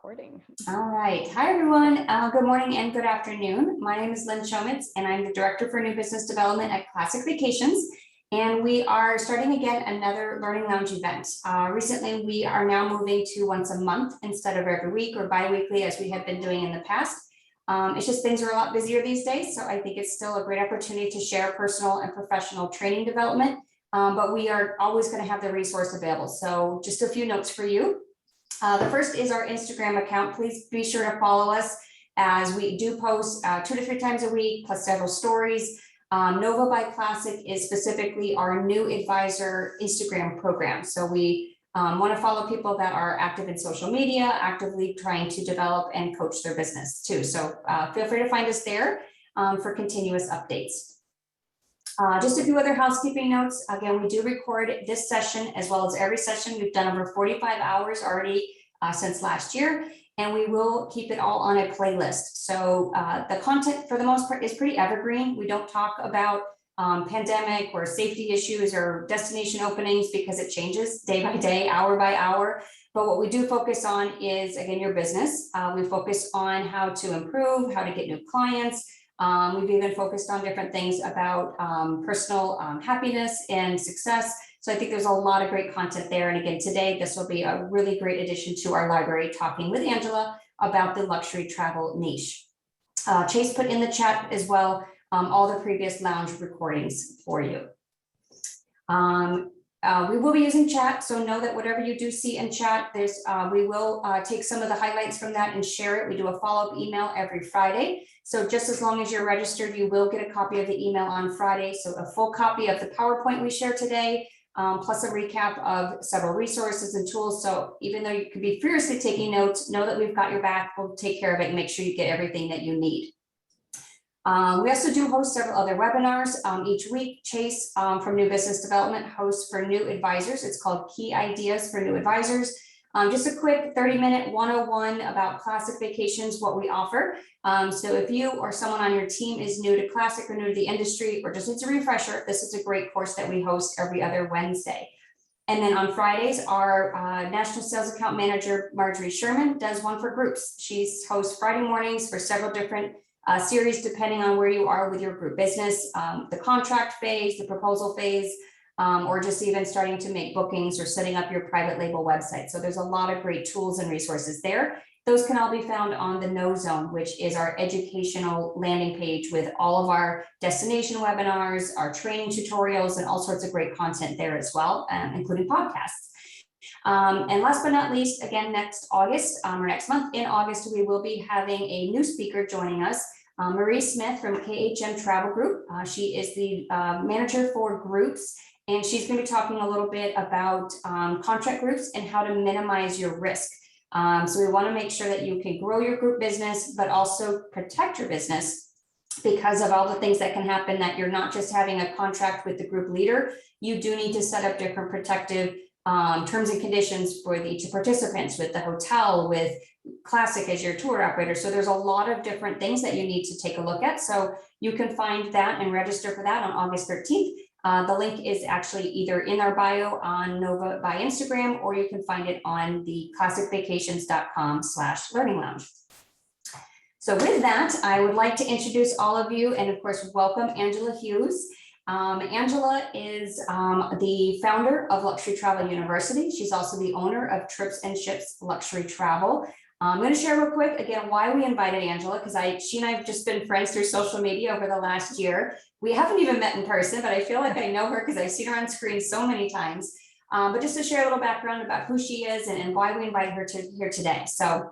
Recording. All right. Hi, everyone. Good morning and good afternoon. My name is Lynn Chomitz, and I'm the Director for New Business Development at Classic Vacations. And we are starting again another Learning Lounge event. Recently, we are now moving to once a month instead of every week or bi-weekly as we have been doing in the past. It's just things are a lot busier these days, so I think it's still a great opportunity to share personal and professional training development, but we are always going to have the resource available. So just a few notes for you. The first is our Instagram account. Please be sure to follow us as we do post 2 to 3 times a week, plus several stories. Nova by Classic is specifically our new advisor Instagram program. So we want to follow people that are active in social media, actively trying to develop and coach their business too. So feel free to find us there for continuous updates. Just a few other housekeeping notes. Again, we do record this session as well as every session. We've done over 45 hours already since last year, and we will keep it all on a playlist. So the content for the most part is pretty evergreen. We don't talk about pandemic or safety issues or destination openings because it changes day by day, hour by hour. But what we do focus on is, again, your business. We focus on how to improve, how to get new clients. We've even focused on different things about personal happiness and success. So I think there's a lot of great content there. And again, today, this will be a really great addition to our library, talking with Angela about the luxury travel niche. Chase put in the chat as well all the previous lounge recordings for you. We will be using chat, so know that whatever you do see in chat, we will take some of the highlights from that and share it. We do a follow-up email every Friday. So just as long as you're registered, you will get a copy of the email on Friday. So a full copy of the PowerPoint we share today, plus a recap of several resources and tools. So even though you could be furiously taking notes, know that we've got your back. We'll take care of it and make sure you get everything that you need. We also do host several other webinars each week. Chase from New Business Development hosts for new advisors. It's called Key Ideas for New Advisors. Just a quick 30-minute 101 about Classic Vacations, what we offer. So if you or someone on your team is new to Classic or new to the industry or just needs a refresher, this is a great course that we host every other Wednesday. And then on Fridays, our National Sales Account Manager, Marjorie Sherman, does one for groups. She hosts Friday mornings for several different series depending on where you are with your group business, the contract phase, the proposal phase, or just even starting to make bookings or setting up your private label website. So there's a lot of great tools and resources there. Those can all be found on the No Zone, which is our educational landing page with all of our destination webinars, our training tutorials, and all sorts of great content there as well, including podcasts. And last but not least, again, next August or next month in August, we will be having a new speaker joining us, Marie Smith from KHM Travel Group. She is the manager for groups, and she's going to be talking a little bit about contract groups and how to minimize your risk. So we want to make sure that you can grow your group business, but also protect your business because of all the things that can happen, that you're not just having a contract with the group leader. You do need to set up different protective terms and conditions for each participants, with the hotel, with Classic as your tour operator. So there's a lot of different things that you need to take a look at. So you can find that and register for that on August 13th. The link is actually either in our bio on Nova by Instagram, or you can find it on the classicvacations.com/learning lounge. So with that, I would like to introduce all of you and of course, welcome Angela Hughes. Angela is the founder of Luxury Travel University. She's also the owner of Trips and Ships Luxury Travel. I'm going to share real quick again why we invited Angela, because she and I have just been friends through social media over the last year. We haven't even met in person, but I feel like I know her because I've seen her on screen so many times. But just to share a little background about who she is and why we invited her here today. So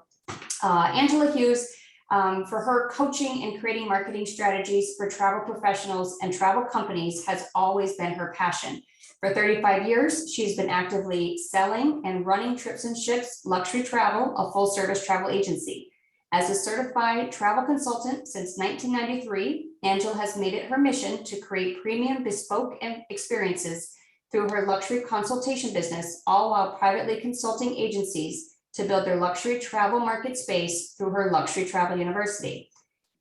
Angela Hughes, for her coaching and creating marketing strategies for travel professionals and travel companies has always been her passion. For 35 years, she's been actively selling and running Trips and Ships Luxury Travel, a full service travel agency. As a certified travel consultant since 1993, Angela has made it her mission to create premium bespoke experiences through her luxury consultation business, all while privately consulting agencies to build their luxury travel market space through her Luxury Travel University.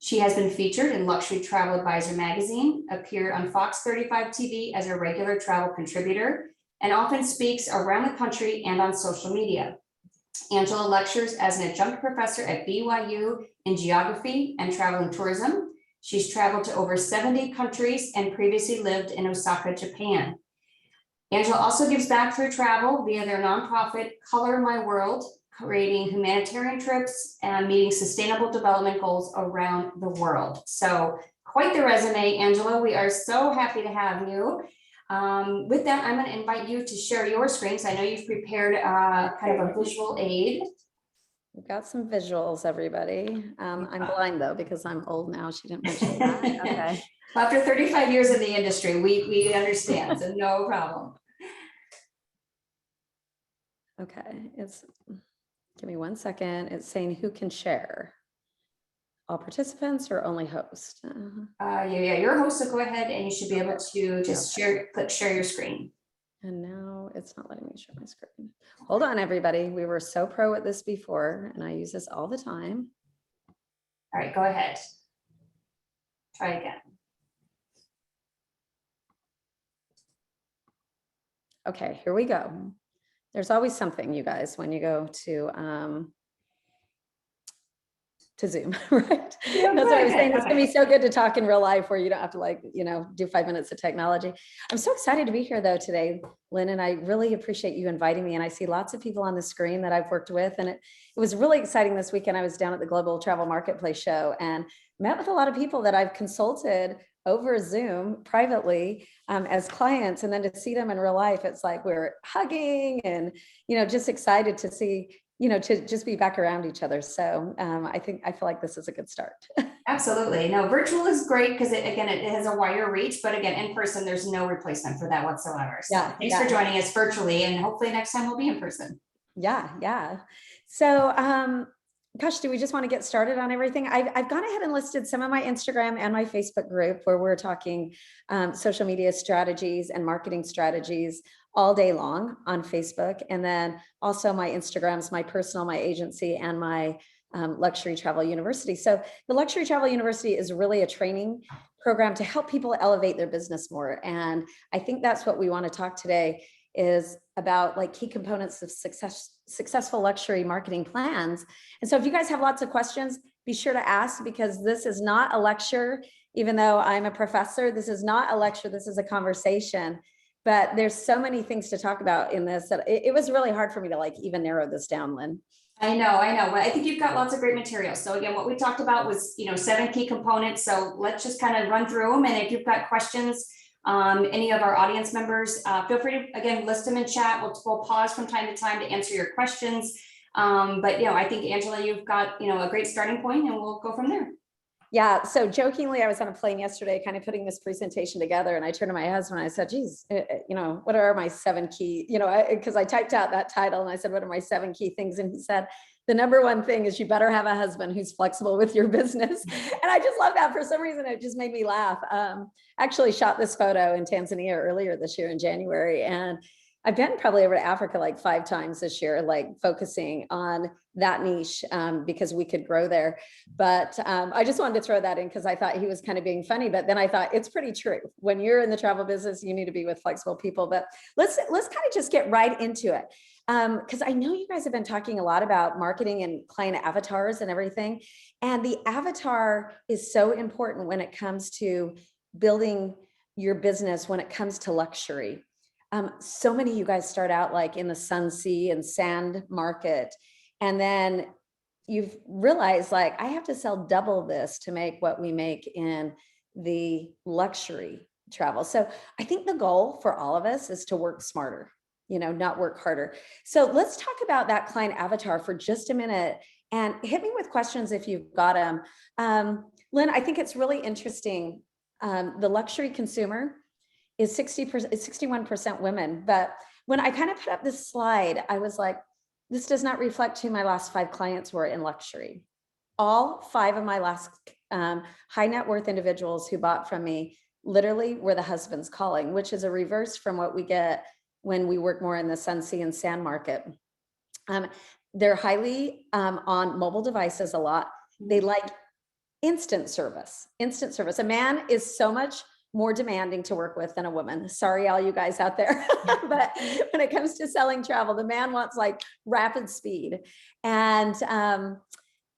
She has been featured in Luxury Travel Advisor magazine, appeared on Fox 35 TV as a regular travel contributor, and often speaks around the country and on social media. Angela lectures as an adjunct professor at BYU in geography and travel and tourism. She's traveled to over 70 countries and previously lived in Osaka, Japan. Angela also gives back through travel via their nonprofit Color My World, creating humanitarian trips and meeting sustainable development goals around the world. So quite the resume, Angela. We are so happy to have you. With that, I'm going to invite you to share your screens. I know you've prepared kind of a visual aid. We've got some visuals, everybody. I'm blind though, because I'm old now. She didn't mention that. Okay. After 35 years in the industry, we understand, so no problem. Okay, give me 1 second. It's saying who can share. All participants or only host? Yeah, your host, so go ahead and you should be able to just click share your screen. And now it's not letting me share my screen. Hold on, everybody. We were so pro at this before, and I use this all the time. All right, go ahead. Try again. Okay, here we go. There's always something, you guys, when you go to Zoom, right? Yeah, that's what I was saying. It's okay. gonna be so good to talk in real life where you don't have to do 5 minutes of technology. I'm so excited to be here though today, Lynn, and I really appreciate you inviting me. And I see lots of people on the screen that I've worked with. And it was really exciting this weekend. I was down at the Global Travel Marketplace show and met with a lot of people that I've consulted over Zoom privately as clients. And then to see them in real life, it's like we're hugging and, just excited to see to just be back around each other. So I feel like this is a good start. Absolutely. No, virtual is great because it has a wider reach, but again, in person, there's no replacement for that whatsoever. So thanks for joining us virtually, and hopefully next time we'll be in person. Yeah. So, gosh, do we just want to get started on everything? I've gone ahead and listed some of my Instagram and my Facebook group where we're talking social media strategies and marketing strategies all day long on Facebook. And then also my Instagrams, my personal, my agency, and my Luxury Travel University. So the Luxury Travel University is really a training program to help people elevate their business more. And I think that's what we want to talk today is about, like, key components of successful luxury marketing plans. And so if you guys have lots of questions, be sure to ask, because this is not a lecture. Even though I'm a professor, this is not a lecture, this is a conversation. But there's so many things to talk about in this that it was really hard for me to even narrow this down, Lynn. I know, but I think you've got lots of great material. So again, what we talked about was, 7 key components. So let's just kind of run through them. And if you've got questions, any of our audience members, feel free to, again, list them in chat. We'll pause from time to time to answer your questions. But I think, Angela, you've got, a great starting point, and we'll go from there. Yeah. So jokingly, I was on a plane yesterday, kind of putting this presentation together, and I turned to my husband and I said, geez, what are my 7 key, because I typed out that title and I said, what are my 7 key things? And he said, the number 1 thing is you better have a husband who's flexible with your business. And I just love that. For some reason, it just made me laugh. Actually shot this photo in Tanzania earlier this year in January. And I've been probably over to Africa 5 times this year, focusing on that niche because we could grow there. But I just wanted to throw that in because I thought he was kind of being funny. But then I thought it's pretty true. When you're in the travel business, you need to be with flexible people. But let's kind of just get right into it. Because I know you guys have been talking a lot about marketing and client avatars and everything. And the avatar is so important when it comes to building your business, when it comes to luxury. So many of you guys start out in the sun, sea, and sand market. And then you've realized I have to sell double this to make what we make in the luxury travel. So I think the goal for all of us is to work smarter, not work harder. So let's talk about that client avatar for just a minute and hit me with questions if you've got them. Lynn, I think it's really interesting. The luxury consumer is 61% women. But when I kind of put up this slide, I was like, this does not reflect who my last 5 clients were in luxury. All 5 of my last high net worth individuals who bought from me literally were the husbands calling, which is a reverse from what we get when we work more in the sun, sea, and sand market. They're highly on mobile devices a lot. They like instant service. A man is so much more demanding to work with than a woman. Sorry, all you guys out there. But when it comes to selling travel, the man wants like rapid speed. And,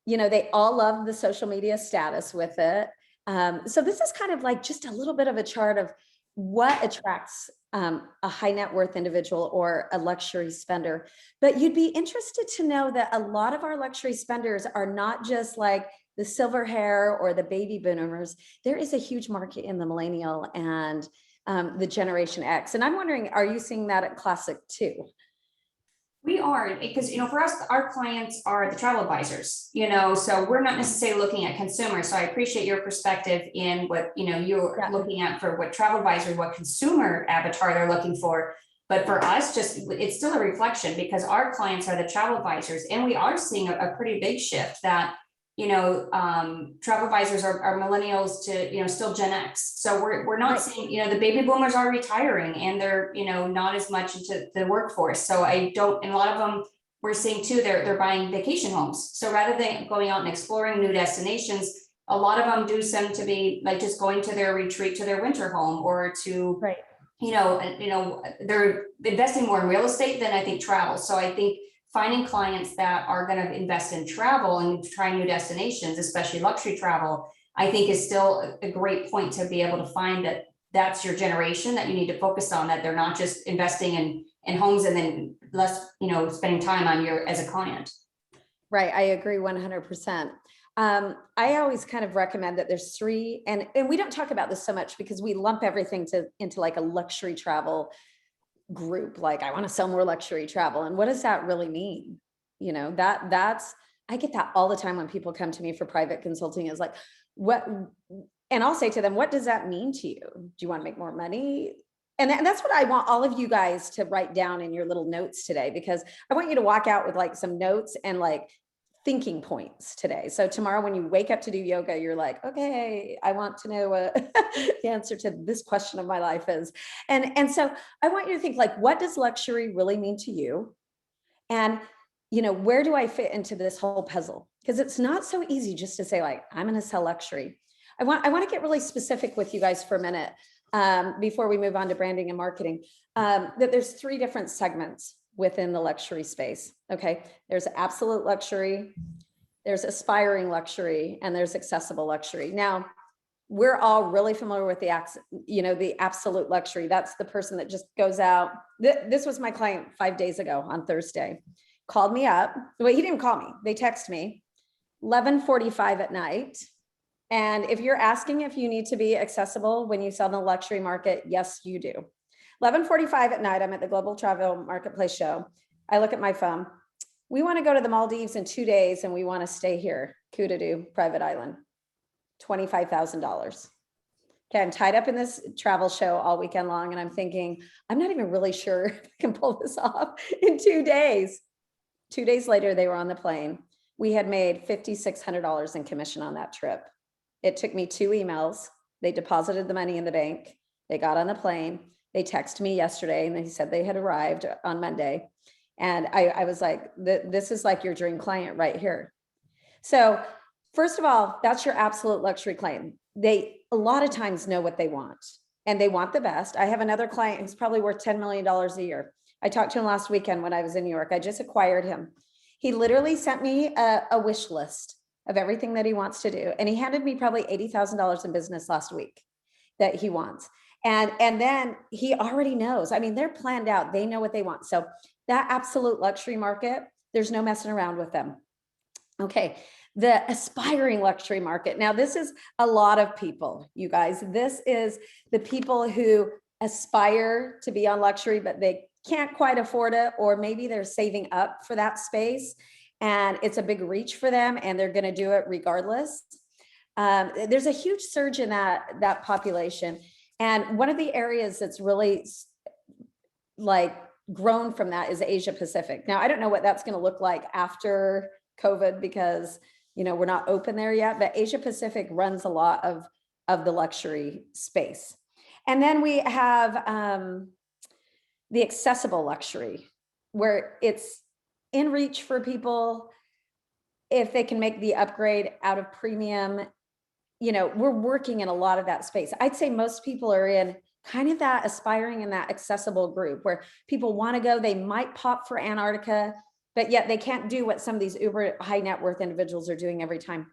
they all love the social media status with it. So this is kind of like just a little bit of a chart of what attracts a high net worth individual or a luxury spender. But you'd be interested to know that a lot of our luxury spenders are not just like the silver hair or the baby boomers. There is a huge market in the millennial and the Generation X. And I'm wondering, are you seeing that at Classic too? We are, because, for us, our clients are the travel advisors, so we're not necessarily looking at consumers. So I appreciate your perspective in what, you're looking at for what travel advisor, what consumer avatar they're looking for. But for us, it's still a reflection because our clients are the travel advisors, and we are seeing a pretty big shift that, travel advisors are millennials to, still Gen X. So we're not seeing, the baby boomers are retiring and they're, not as much into the workforce. So and a lot of them we're seeing too, they're buying vacation homes. So rather than going out and exploring new destinations, a lot of them do seem to be like just going to their retreat to their winter home or to, they're investing more in real estate than I think travel. So I think finding clients that are going to invest in travel and try new destinations, especially luxury travel, I think is still a great point to be able to find that that's your generation that you need to focus on, that they're not just investing in homes and then less, spending time on as a client. Right. I agree 100%. I always kind of recommend that there's three, and we don't talk about this so much because we lump everything into like a luxury travel group. Like, I want to sell more luxury travel. And what does that really mean? I get that all the time when people come to me for private consulting, is like, what, and I'll say to them, what does that mean to you? Do you want to make more money? And that's what I want all of you guys to write down in your little notes today, because I want you to walk out with like some notes and like thinking points today. So tomorrow when you wake up to do yoga, you're like, okay, I want to know what the answer to this question of my life is. And so I want you to think like, what does luxury really mean to you? And, where do I fit into this whole puzzle? Because it's not so easy just to say like, I'm going to sell luxury. I want to get really specific with you guys for a minute before we move on to branding and marketing, that there's three different segments within the luxury space. Okay. There's absolute luxury, there's aspiring luxury, and there's accessible luxury. Now, we're all really familiar with the absolute luxury. That's the person that just goes out. This was my client 5 days ago on Thursday, called me up. Well, he didn't call me. They text me 11:45 at night. And if you're asking if you need to be accessible when you sell in the luxury market, yes, you do. 11:45 at night, I'm at the Global Travel Marketplace show. I look at my phone. We want to go to the Maldives in 2 days and we want to stay here. Kudadu, private island, $25,000. Okay, I'm tied up in this travel show all weekend long and I'm thinking, I'm not even really sure if I can pull this off in 2 days. 2 days later, they were on the plane. We had made $5,600 in commission on that trip. It took me 2 emails. They deposited the money in the bank. They got on the plane. They texted me yesterday and they said they had arrived on Monday. And I was like, this is like your dream client right here. So first of all, that's your absolute luxury client. They a lot of times know what they want and they want the best. I have another client who's probably worth $10 million a year. I talked to him last weekend when I was in New York. I just acquired him. He literally sent me a wish list of everything that he wants to do. And he handed me probably $80,000 in business last week that he wants. And then he already knows. I mean, they're planned out. They know what they want. So that absolute luxury market, there's no messing around with them. Okay. The aspiring luxury market. Now, this is a lot of people, you guys. This is the people who aspire to be on luxury, but they can't quite afford it, or maybe they're saving up for that space and it's a big reach for them and they're going to do it regardless. There's a huge surge in that population. And one of the areas that's really like grown from that is Asia Pacific. Now, I don't know what that's going to look like after COVID because, we're not open there yet, but Asia Pacific runs a lot of the luxury space. And then we have the accessible luxury, where it's in reach for people if they can make the upgrade out of premium we're working in a lot of that space. I'd say most people are in kind of that aspiring and that accessible group where people want to go, they might pop for Antarctica, but yet they can't do what some of these uber high net worth individuals are doing every time.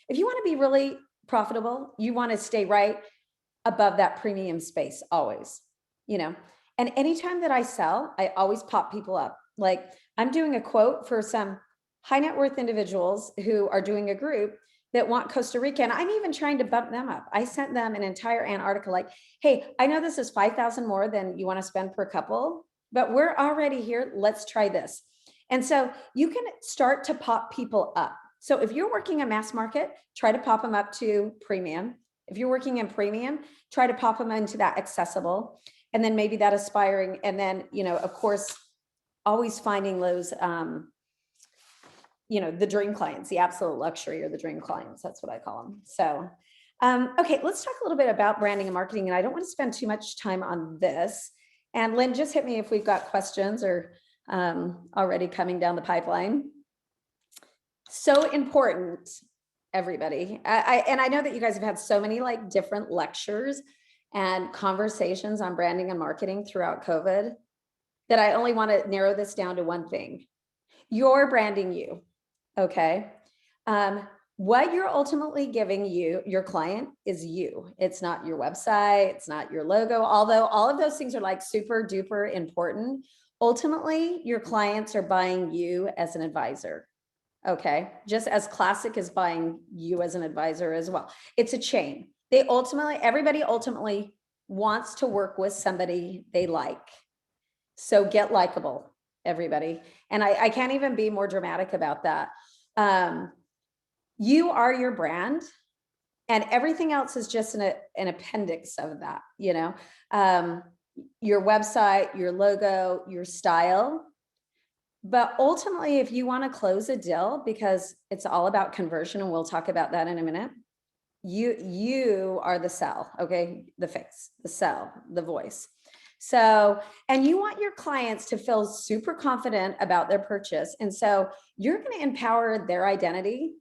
If you want to be really profitable, you want to stay right above that premium space always, and anytime that I sell, I always pop people up. Like, I'm doing a quote for some high net worth individuals who are doing a group that want Costa Rica. And I'm even trying to bump them up. I sent them an entire Antarctica, like, hey, I know this is 5,000 more than you want to spend per couple, but we're already here. Let's try this. And so you can start to pop people up. So if you're working in mass market, try to pop them up to premium. If you're working in premium, try to pop them into that accessible, and then maybe that aspiring. And then, of course, always finding those, the dream clients, the absolute luxury, or the dream clients. That's what I call them. So, okay, let's talk a little bit about branding and marketing. And I don't want to spend too much time on this. And Lynn, just hit me if we've got questions or already coming down the pipeline. So important, everybody. And I know that you guys have had so many like different lectures and conversations on branding and marketing throughout COVID that I only want to narrow this down to one thing. You're branding you, okay? What you're ultimately giving your client is you. It's not your website, it's not your logo, although all of those things are like super duper important. Ultimately, your clients are buying you as an advisor. Okay, just as Classic is buying you as an advisor as well. It's a chain. Everybody ultimately wants to work with somebody they like. So get likable, everybody. And I can't even be more dramatic about that. You are your brand, and everything else is just an appendix of that, your website, your logo, your style. But ultimately, if you want to close a deal, because it's all about conversion, and we'll talk about that in a minute, you are the sell, okay? The face, the sell, the voice. So, and you want your clients to feel super confident about their purchase. And so you're going to empower their identity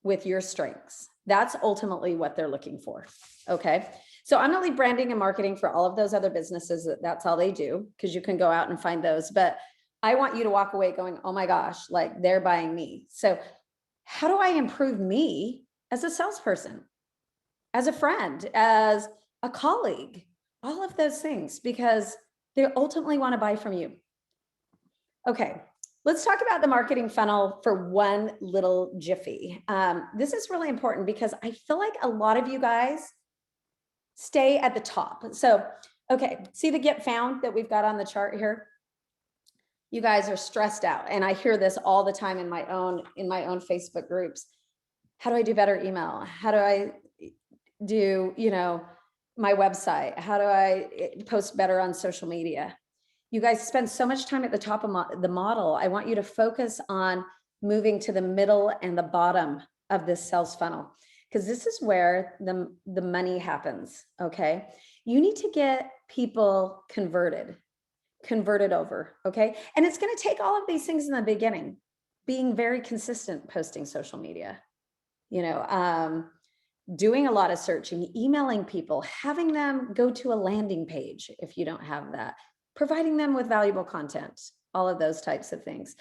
with your strengths. That's ultimately what they're looking for, okay? So I'm going to leave branding and marketing for all of those other businesses. That's all they do, because you can go out and find those. But I want you to walk away going, oh my gosh, like they're buying me. So how do I improve me as a salesperson, as a friend, as a colleague, all of those things, because they ultimately want to buy from you. Okay, let's talk about the marketing funnel for one little jiffy. This is really important because I feel like a lot of you guys stay at the top. So, okay, see the get found that we've got on the chart here? You guys are stressed out. And I hear this all the time in my own Facebook groups. How do I do better email? How do I do, my website? How do I post better on social media? You guys spend so much time at the top of the model. I want you to focus on moving to the middle and the bottom of this sales funnel, because this is where the money happens, okay? You need to get people converted over, okay? And it's going to take all of these things in the beginning, being very consistent, posting social media, doing a lot of searching, emailing people, having them go to a landing page if you don't have that, providing them with valuable content, all of those types of things,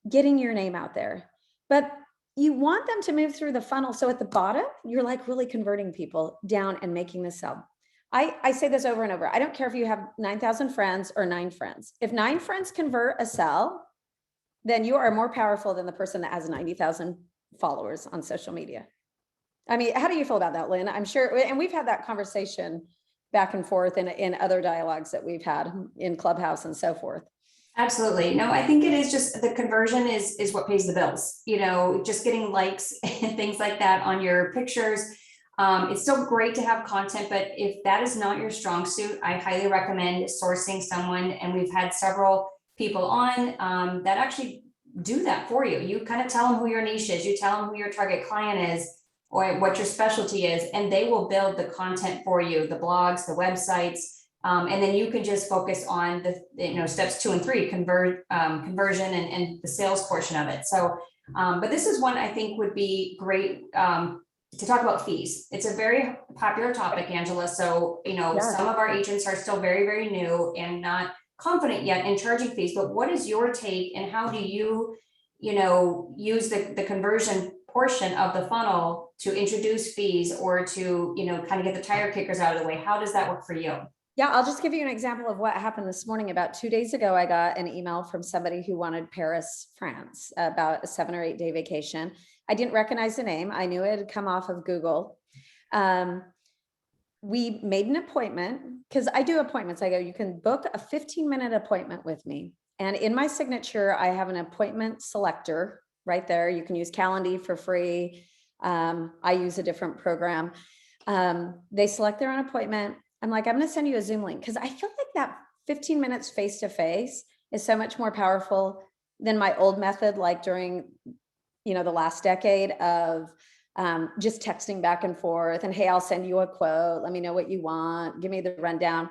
getting your name out there. But you want them to move through the funnel. So at the bottom, you're like really converting people down and making the sell. I say this over and over. I don't care if you have 9,000 friends or 9 friends. If 9 friends convert a sell, then you are more powerful than the person that has 90,000 followers on social media. I mean, how do you feel about that, Lynn? I'm sure, and we've had that conversation back and forth in other dialogues that we've had in Clubhouse and so forth. Absolutely. No, I think it is just the conversion is what pays the bills, just getting likes and things like that on your pictures. It's still great to have content, but if that is not your strong suit, I highly recommend sourcing someone. And we've had several people on that actually do that for you. You kind of tell them who your niche is, you tell them who your target client is, or what your specialty is, and they will build the content for you, the blogs, the websites, and then you can just focus on the steps 2 and 3, conversion and the sales portion of it. So, but this is one I think would be great to talk about fees. It's a very popular topic, Angela. So, Yeah. some of our agents are still very, very new and not confident yet in charging fees, but what is your take and how do you, use the conversion portion of the funnel to introduce fees or to, kind of get the tire kickers out of the way? How does that work for you? Yeah, I'll just give you an example of what happened this morning. About 2 days ago, I got an email from somebody who wanted Paris, France, about a 7 or 8 day vacation. I didn't recognize the name. I knew it had come off of Google. We made an appointment because I do appointments. I go, you can book a 15-minute appointment with me. And in my signature, I have an appointment selector right there. You can use Calendly for free. I use a different program. They select their own appointment. I'm like, I'm going to send you a Zoom link because I feel like that 15 minutes face-to-face is so much more powerful than my old method, like during, the last decade of just texting back and forth and, hey, I'll send you a quote. Let me know what you want. Give me the rundown.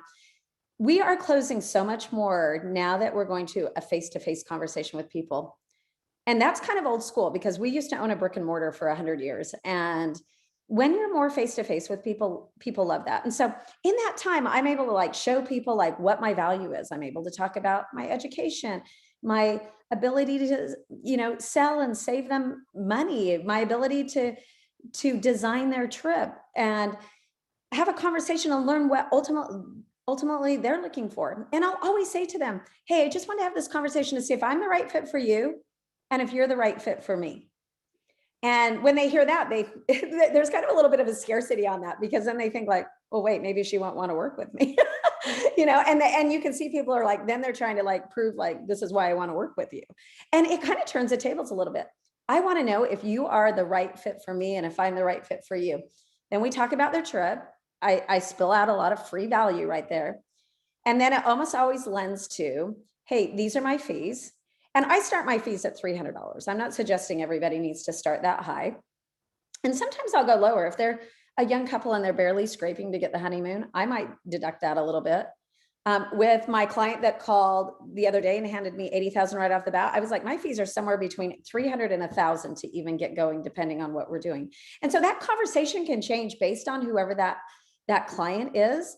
We are closing so much more now that we're going to a face-to-face conversation with people. And that's kind of old school because we used to own a brick and mortar for 100 years. And when you're more face-to-face with people, people love that. And so in that time, I'm able to like show people like what my value is. I'm able to talk about my education, my ability to, sell and save them money, my ability to design their trip and have a conversation and learn what ultimately they're looking for. And I'll always say to them, hey, I just want to have this conversation to see if I'm the right fit for you and if you're the right fit for me. And when they hear that, there's kind of a little bit of a scarcity on that because then they think like, well, wait, maybe she won't want to work with me, and you can see people are like, then they're trying to like prove like, this is why I want to work with you. And it kind of turns the tables a little bit. I want to know if you are the right fit for me and if I'm the right fit for you. Then we talk about their trip. I spill out a lot of free value right there. And then it almost always lends to, hey, these are my fees. And I start my fees at $300. I'm not suggesting everybody needs to start that high. And sometimes I'll go lower. If they're a young couple and they're barely scraping to get the honeymoon, I might deduct that a little bit. With my client that called the other day and handed me $80,000 right off the bat, I was like, my fees are somewhere between $300 and $1,000 to even get going, depending on what we're doing. And so that conversation can change based on whoever that client is.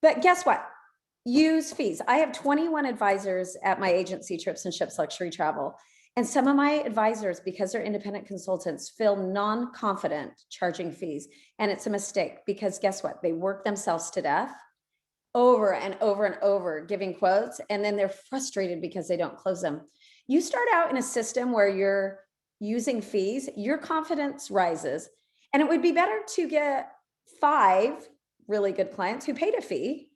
But guess what? Use fees. I have 21 advisors at my agency, Trips and Ships Luxury Travel. And some of my advisors, because they're independent consultants, feel non-confident charging fees. And it's a mistake because guess what? They work themselves to death over and over and over giving quotes. And then they're frustrated because they don't close them. You start out in a system where you're using fees, your confidence rises. And it would be better to get 5 really good clients who paid a fee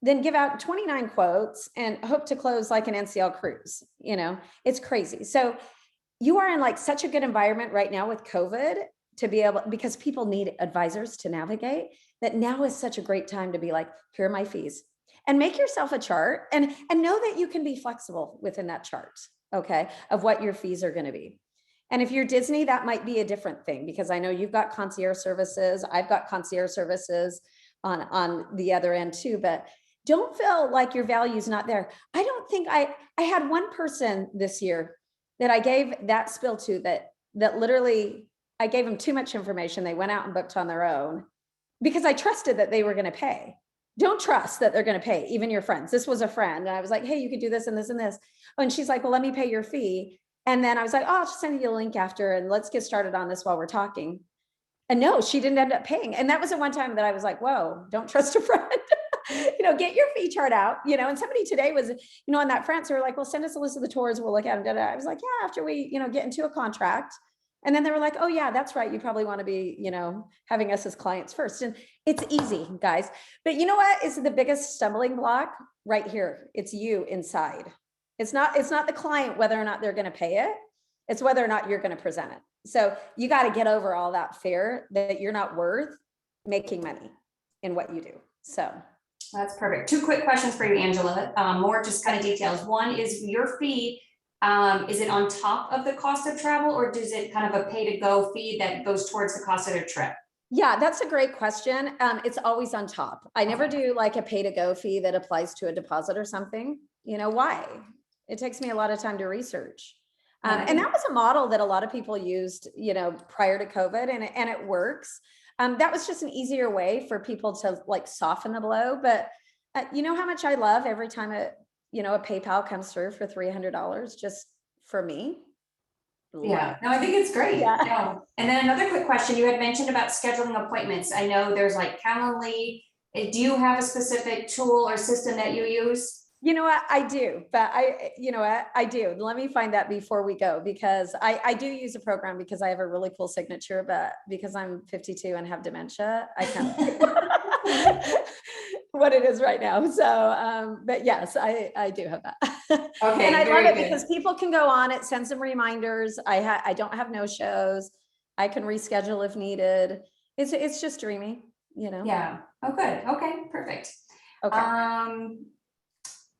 then give out 29 quotes and hope to close like an NCL cruise. It's crazy. So you are in like such a good environment right now with COVID to be able, because people need advisors to navigate, that now is such a great time to be like, here are my fees, and make yourself a chart and know that you can be flexible within that chart, okay, of what your fees are going to be. And if you're Disney, that might be a different thing because I know you've got concierge services. I've got concierge services on the other end too, but don't feel like your value is not there. I don't think I had one person this year that I gave that spill to that literally I gave them too much information. They went out and booked on their own because I trusted that they were going to pay. Don't trust that they're going to pay, even your friends. This was a friend. And I was like, hey, you could do this and this and this. And she's like, well, let me pay your fee. And then I was like, oh, I'll just send you a link after and let's get started on this while we're talking. And no, she didn't end up paying. And that was the one time that I was like, whoa, don't trust a friend. Get your fee chart out, and somebody today was, on that France, they were like, well, send us a list of the tours. We'll look at them. I was like, yeah, after we, get into a contract. And then they were like, oh yeah, that's right. You probably want to be, having us as clients first. And it's easy, guys. But you know what is the biggest stumbling block right here? It's you inside. It's not the client, whether or not they're going to pay it. It's whether or not you're going to present it. So you got to get over all that fear that you're not worth making money in what you do. So that's perfect. 2 quick questions for you, Angela. More just kind of details. One is your fee. Is it on top of the cost of travel, or does it kind of a pay-to-go fee that goes towards the cost of their trip? Yeah, that's a great question. It's always on top. I never do like a pay-to-go fee that applies to a deposit or something. Why? It takes me a lot of time to research. And that was a model that a lot of people used, prior to COVID, and it works. That was just an easier way for people to like soften the blow. But you know how much I love every time a PayPal comes through for $300 just for me. Yeah, no, I think it's great. Yeah. No. And then another quick question, you had mentioned about scheduling appointments. I know there's like Calendly. Do you have a specific tool or system that you use? You know what? I do, but I do. Let me find that before we go, because I do use a program because I have a really cool signature, but because I'm 52 and have dementia, I can't what it is right now. So, but yes, I do have that. Okay, and I very love it good. because people can go on it, send some reminders. I don't have no shows. I can reschedule if needed. It's just dreamy, Yeah. Oh, good. Okay, perfect. Okay.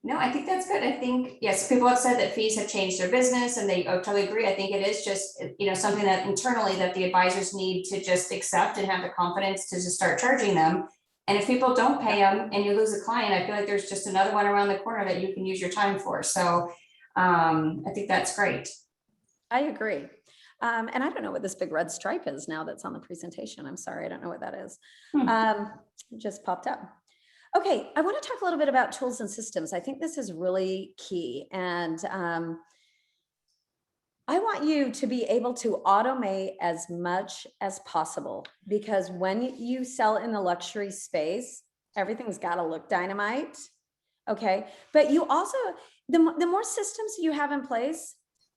No, I think that's good. I think, yes, people have said that fees have changed their business, and they totally agree. I think it is just, something that internally that the advisors need to just accept and have the confidence to just start charging them. And if people don't pay them and you lose a client, I feel like there's just another one around the corner that you can use your time for. So I think that's great. I agree. And I don't know what this big red stripe is now that's on the presentation. I'm sorry, I don't know what that is. It just popped up. Okay, I want to talk a little bit about tools and systems. I think this is really key. And I want you to be able to automate as much as possible, because when you sell in the luxury space, everything's got to look dynamite. Okay, but you also, the more systems you have in place,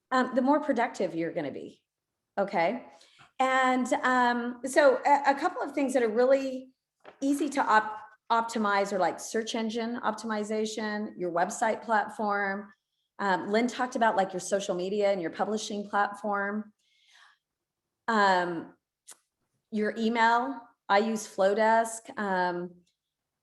the more productive you're going to be. Okay. And so a couple of things that are really easy to optimize are like search engine optimization, your website platform. Lynn talked about like your social media and your publishing platform. Your email, I use Flowdesk.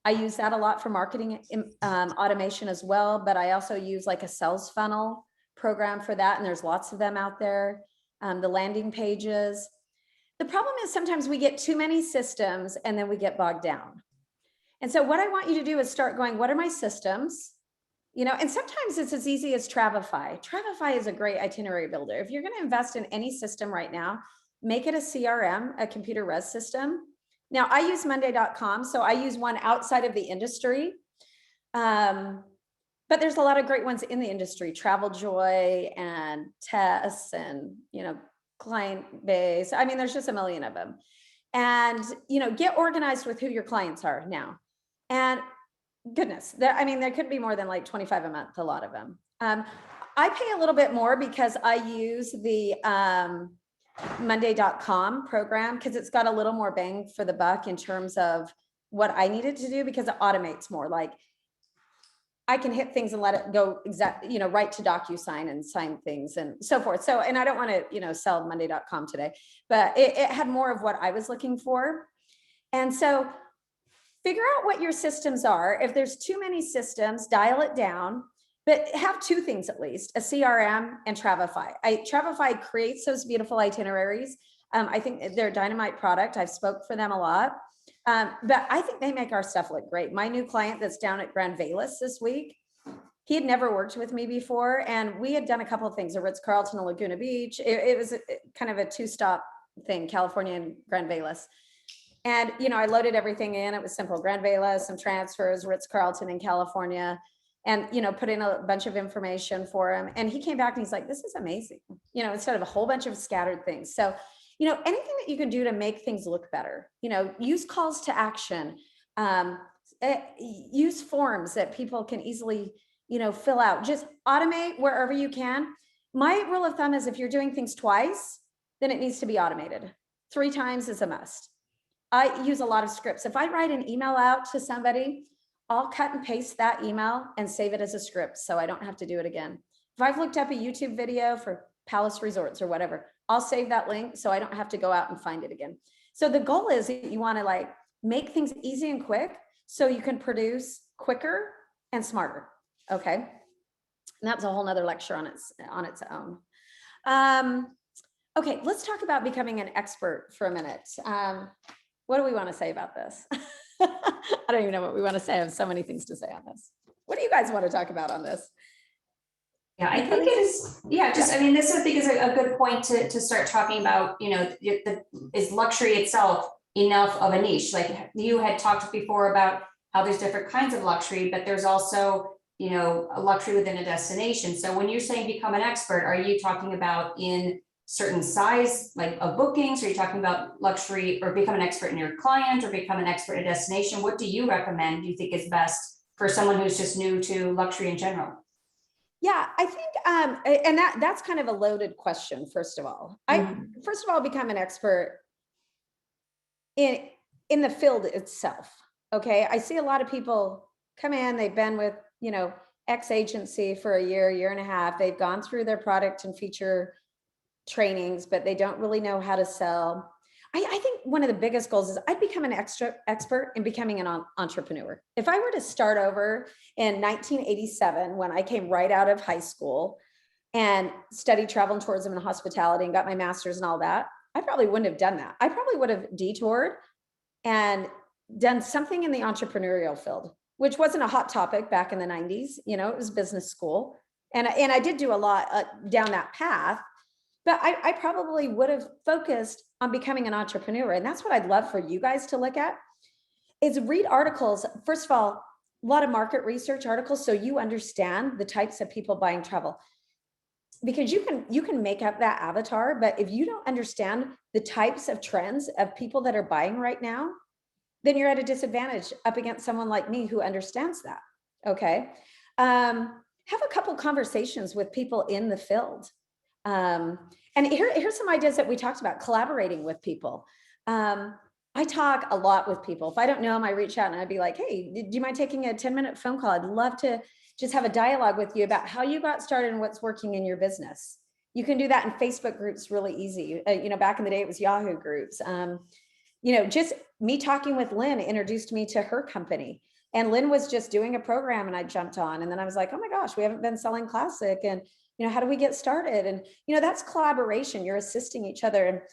I use that a lot for marketing automation as well, but I also use like a sales funnel program for that. And there's lots of them out there. The landing pages. The problem is sometimes we get too many systems and then we get bogged down. And so what I want you to do is start going, what are my systems? And sometimes it's as easy as Travefy. Travefy is a great itinerary builder. If you're going to invest in any system right now, make it a CRM, a computer res system. Now I use Monday.com, so I use one outside of the industry. But there's a lot of great ones in the industry, Travel Joy and Tess and, Client Base. I mean, there's just a million of them. And, get organized with who your clients are now. And goodness, there could be more than like 25 a month, a lot of them. I pay a little bit more because I use the Monday.com program because it's got a little more bang for the buck in terms of what I needed to do, because it automates more. Like I can hit things and let it go exactly, right to DocuSign and sign things and so forth. So, and I don't want to, sell Monday.com today, but it had more of what I was looking for. And so figure out what your systems are. If there's too many systems, dial it down, but have two things at least, a CRM and Travefy. Travefy creates those beautiful itineraries. I think they're a dynamite product. I've spoke for them a lot. But I think they make our stuff look great. My new client that's down at Grand Velas this week, he had never worked with me before. And we had done a couple of things, a Ritz-Carlton and Laguna Beach. It was kind of a two-stop thing, California and Grand Velas. And, I loaded everything in. It was simple, Grand Velas, some transfers, Ritz-Carlton in California, and, put in a bunch of information for him. And he came back and he's like, this is amazing, instead of a whole bunch of scattered things. So, anything that you can do to make things look better, use calls to action, use forms that people can easily, fill out, just automate wherever you can. My rule of thumb is if you're doing things twice, then it needs to be automated. 3 times is a must. I use a lot of scripts. If I write an email out to somebody, I'll cut and paste that email and save it as a script so I don't have to do it again. If I've looked up a YouTube video for Palace Resorts or whatever, I'll save that link so I don't have to go out and find it again. So the goal is that you want to make things easy and quick so you can produce quicker and smarter. Okay. And that's a whole nother lecture on its own. Okay, let's talk about becoming an expert for a minute. What do we want to say about this? I don't even know what we want to say. I have so many things to say on this. What do you guys want to talk about on this? Yeah, I think it is. Yeah, just, I mean, this I think is a good point to start talking about, is luxury itself enough of a niche? Like you had talked before about how there's different kinds of luxury, but there's also, a luxury within a destination. So when you're saying become an expert, are you talking about in certain size, like of bookings? Are you talking about luxury or become an expert in your client or become an expert in a destination? What do you recommend, do you think is best for someone who's just new to luxury in general? Yeah, I think, and that's kind of a loaded question. First of all, first of all become an expert in in the field itself. Okay, I see a lot of people come in. They've been with X agency for a year and a half. They've gone through their product and feature trainings, but they don't really know how to sell. I think one of the biggest goals is I'd become an extra expert in becoming an entrepreneur. If I were to start over in 1987, when I came right out of high school and studied travel and tourism and hospitality and got my master's and all that, I probably wouldn't have done that. I probably would have detoured and done something in the entrepreneurial field, which wasn't a hot topic back in the 90s. It was business school. And I did do a lot down that path, but I probably would have focused on becoming an entrepreneur. And that's what I'd love for you guys to look at is read articles. First of all, a lot of market research articles so you understand the types of people buying travel. Because you can make up that avatar, but if you don't understand the types of trends of people that are buying right now, then you're at a disadvantage up against someone like me who understands that. Okay. Have a couple conversations with people in the field. And here's some ideas that we talked about: collaborating with people. I talk a lot with people. If I don't know them, I reach out and I'd be like, hey, do you mind taking a 10-minute phone call? I'd love to just have a dialogue with you about how you got started and what's working in your business. You can do that in Facebook groups really easy. Back in the day, it was Yahoo groups. Just me talking with Lynn introduced me to her company. And Lynn was just doing a program and I jumped on. And then I was like, oh my gosh, we haven't been selling classic. And, how do we get started? And, that's collaboration. You're assisting each other.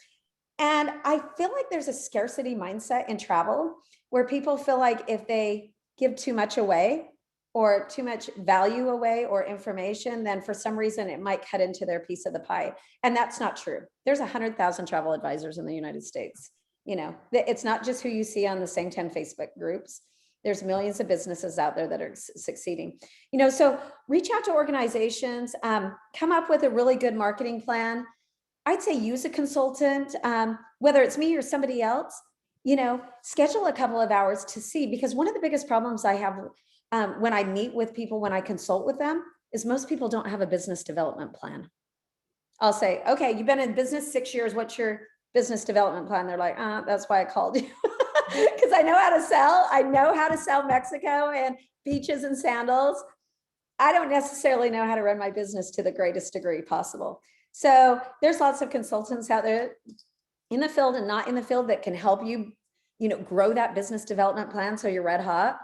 And I feel like there's a scarcity mindset in travel where people feel like if they give too much away or too much value away or information, then for some reason it might cut into their piece of the pie. And that's not true. There's 100,000 travel advisors in the United States. It's not just who you see on the same 10 Facebook groups. There's millions of businesses out there that are succeeding. So reach out to organizations, come up with a really good marketing plan. I'd say use a consultant, whether it's me or somebody else, schedule a couple of hours to see, because one of the biggest problems I have when I meet with people, when I consult with them, is most people don't have a business development plan. I'll say, okay, you've been in business 6 years. What's your business development plan? They're like, that's why I called you. Because I know how to sell. I know how to sell Mexico and beaches and sandals. I don't necessarily know how to run my business to the greatest degree possible. So there's lots of consultants out there in the field and not in the field that can help you, grow that business development plan so you're red hot.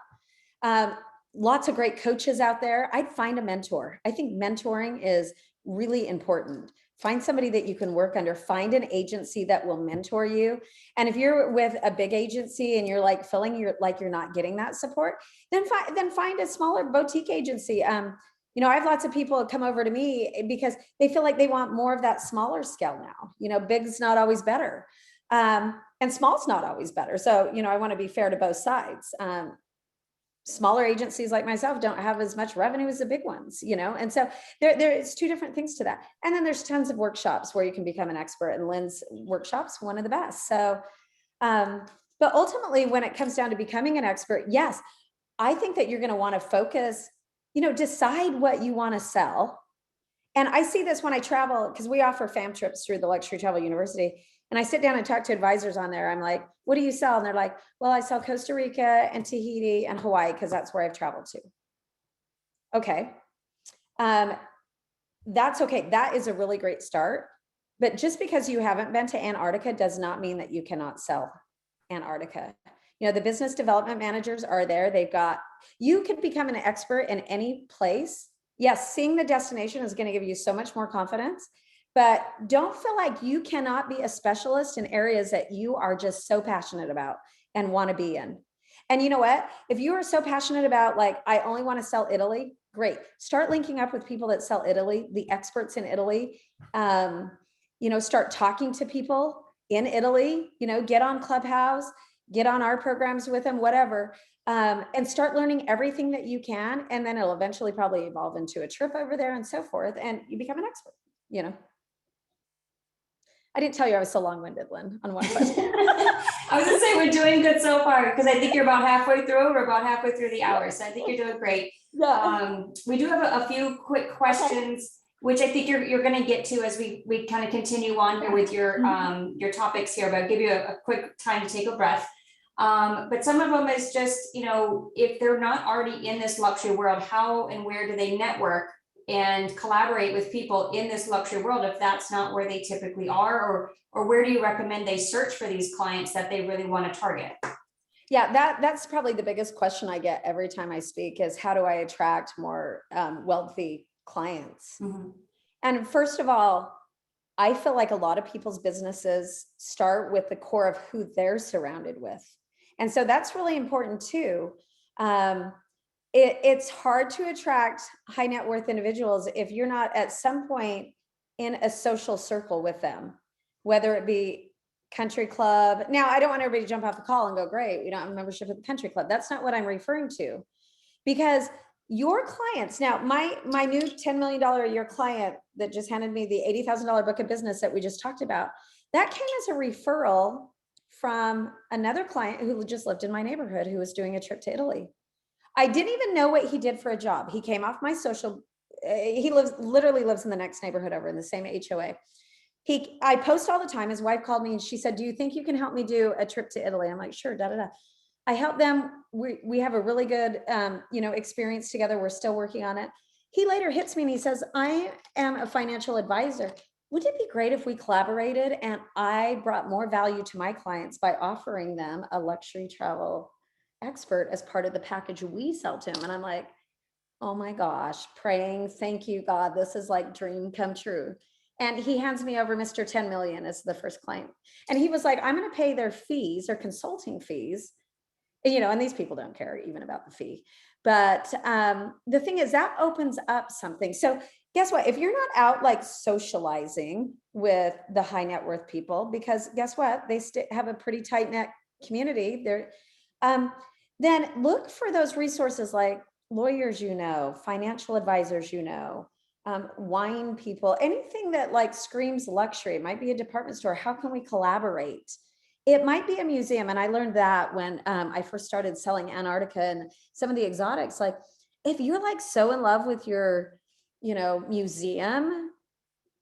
Lots of great coaches out there. I'd find a mentor. I think mentoring is really important. Find somebody that you can work under. Find an agency that will mentor you. And if you're with a big agency and you're like feeling you're not getting that support, then find a smaller boutique agency. I have lots of people come over to me because they feel like they want more of that smaller scale now. Big's not always better. And small's not always better. So, I want to be fair to both sides. Smaller agencies like myself don't have as much revenue as the big ones, and so there's two different things to that. And then there's tons of workshops where you can become an expert, and Lynn's workshops, one of the best. So, but ultimately, when it comes down to becoming an expert, yes, I think that you're going to want to focus, decide what you want to sell. And I see this when I travel, because we offer fam trips through the Luxury Travel University. And I sit down and talk to advisors on there. I'm like, what do you sell? And they're like, well, I sell Costa Rica and Tahiti and Hawaii, because that's where I've traveled to. Okay. That's okay. That is a really great start. But just because you haven't been to Antarctica does not mean that you cannot sell Antarctica. The business development managers are there. You could become an expert in any place. Yes, seeing the destination is going to give you so much more confidence. But don't feel like you cannot be a specialist in areas that you are just so passionate about and want to be in. And you know what? If you are so passionate about, like, I only want to sell Italy, great. Start linking up with people that sell Italy, the experts in Italy. Start talking to people in Italy, get on Clubhouse, get on our programs with them, whatever. And start learning everything that you can. And then it'll eventually probably evolve into a trip over there and so forth. And you become an expert, I didn't tell you I was so long-winded, Lynn, on one question. I was gonna say we're doing good so far because I think you're about halfway through. We're about halfway through the hour, so I think you're doing great. Yeah. We do have a few quick questions, which I think you're going to get to as we kind of continue on here with your topics here. But I'll give you a quick time to take a breath. But some of them is just, if they're not already in this luxury world, how and where do they network and collaborate with people in this luxury world if that's not where they typically are, or where do you recommend they search for these clients that they really want to target? Yeah, that's probably the biggest question I get every time I speak is how do I attract more wealthy clients? Mm-hmm. And first of all, I feel like a lot of people's businesses start with the core of who they're surrounded with. And so that's really important too. It's hard to attract high net worth individuals if you're not at some point in a social circle with them, whether it be country club. Now, I don't want everybody to jump off the call and go, great, we don't have a membership at the country club. That's not what I'm referring to. Because your clients, now my new $10 million a year client that just handed me the $80,000 book of business that we just talked about, that came as a referral from another client who just lived in my neighborhood who was doing a trip to Italy. I didn't even know what he did for a job. He came off my social, he literally lives in the next neighborhood over in the same HOA. I post all the time. His wife called me and she said, do you think you can help me do a trip to Italy? I'm like, sure, I help them. We have a really good, experience together. We're still working on it. He later hits me and he says, I am a financial advisor. Wouldn't it be great if we collaborated and I brought more value to my clients by offering them a luxury travel expert as part of the package we sell to them? And I'm like, oh my gosh, praying, thank you, God, this is like dream come true. And he hands me over Mr. 10 million as the first client. And he was like, I'm going to pay their fees, their consulting fees, and these people don't care even about the fee. But the thing is that opens up something. So guess what? If you're not out like socializing with the high net worth people, because guess what? They have a pretty tight knit community there. Then look for those resources like lawyers, financial advisors, wine people, anything that like screams luxury. It might be a department store. How can we collaborate? It might be a museum. And I learned that when I first started selling Antarctica and some of the exotics, like if you're like so in love with your, museum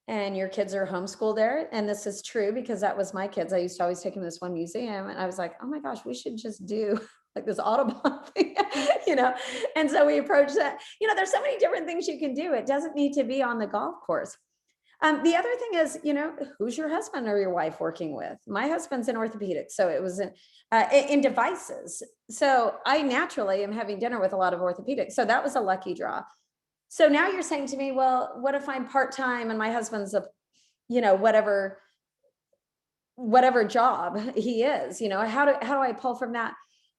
and your kids are homeschooled there, and this is true because that was my kids. I used to always take them to this one museum and I was like, oh my gosh, we should just do like this Audubon thing, And so we approached that, there's so many different things you can do. It doesn't need to be on the golf course. The other thing is, who's your husband or your wife working with? My husband's in orthopedics, so it was in devices. So I naturally am having dinner with a lot of orthopedics. So that was a lucky draw. So now you're saying to me, well, what if I'm part-time and my husband's a, whatever job he is, how do I pull from that?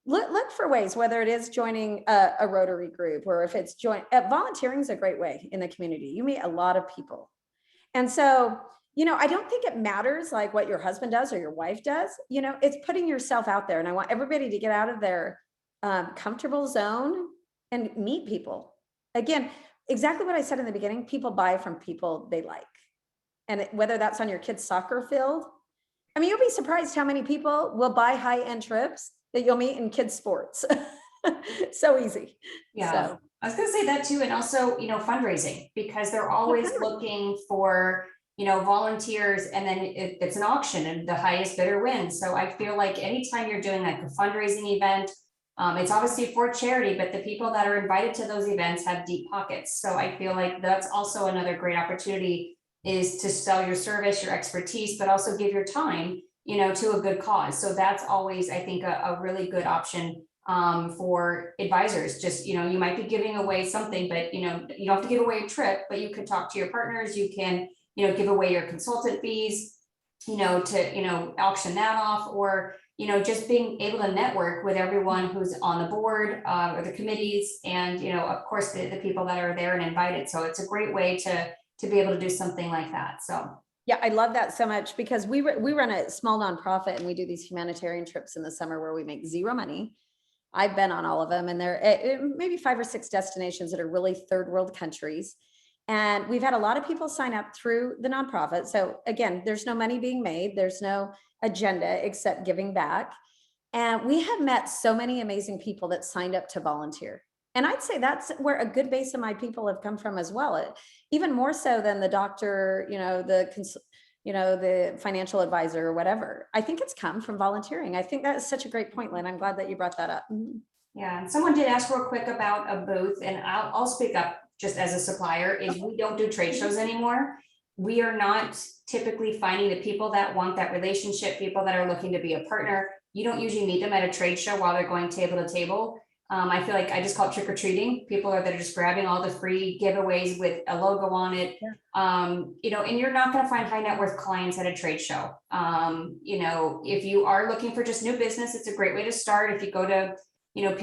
Look for ways, whether it is joining a Rotary group or if it's volunteering is a great way in the community. You meet a lot of people. And so, I don't think it matters like what your husband does or your wife does, it's putting yourself out there. And I want everybody to get out of their comfortable zone and meet people. Again, exactly what I said in the beginning, people buy from people they like. And whether that's on your kid's soccer field, I mean, you'll be surprised how many people will buy high-end trips that you'll meet in kids' sports. So easy. Yeah. So. I was going to say that too. And also, fundraising, because they're always looking for, volunteers, and then it's an auction and the highest bidder wins. So I feel like anytime you're doing like a fundraising event, it's obviously for charity, but the people that are invited to those events have deep pockets. So I feel like that's also another great opportunity, is to sell your service, your expertise, but also give your time, to a good cause. So that's always, I think, a really good option for advisors. Just, you might be giving away something, but, you don't have to give away a trip, but you could talk to your partners. You can, give away your consultant fees, to, auction that off, or, just being able to network with everyone who's on the board, or the committees, and, of course, the people that are there and invited. So it's a great way to be able to do something like that. So. Yeah, I love that so much because we run a small nonprofit and we do these humanitarian trips in the summer where we make zero money. I've been on all of them, and they're maybe 5 or 6 destinations that are really third world countries. And we've had a lot of people sign up through the nonprofit. So again, there's no money being made. There's no agenda except giving back. And we have met so many amazing people that signed up to volunteer. And I'd say that's where a good base of my people have come from as well. Even more so than the doctor, the financial advisor or whatever. I think it's come from volunteering. I think that is such a great point, Lynn. I'm glad that you brought that up. Yeah, and someone did ask real quick about a booth, and I'll speak up just as a supplier, is we don't do trade shows anymore. We are not typically finding the people that want that relationship, people that are looking to be a partner. You don't usually meet them at a trade show while they're going table to table. I feel like I just call it trick or treating. People that are just grabbing all the free giveaways with a logo on it. Yeah. And you're not going to find high net worth clients at a trade show. If you are looking for just new business, it's a great way to start. If you go to,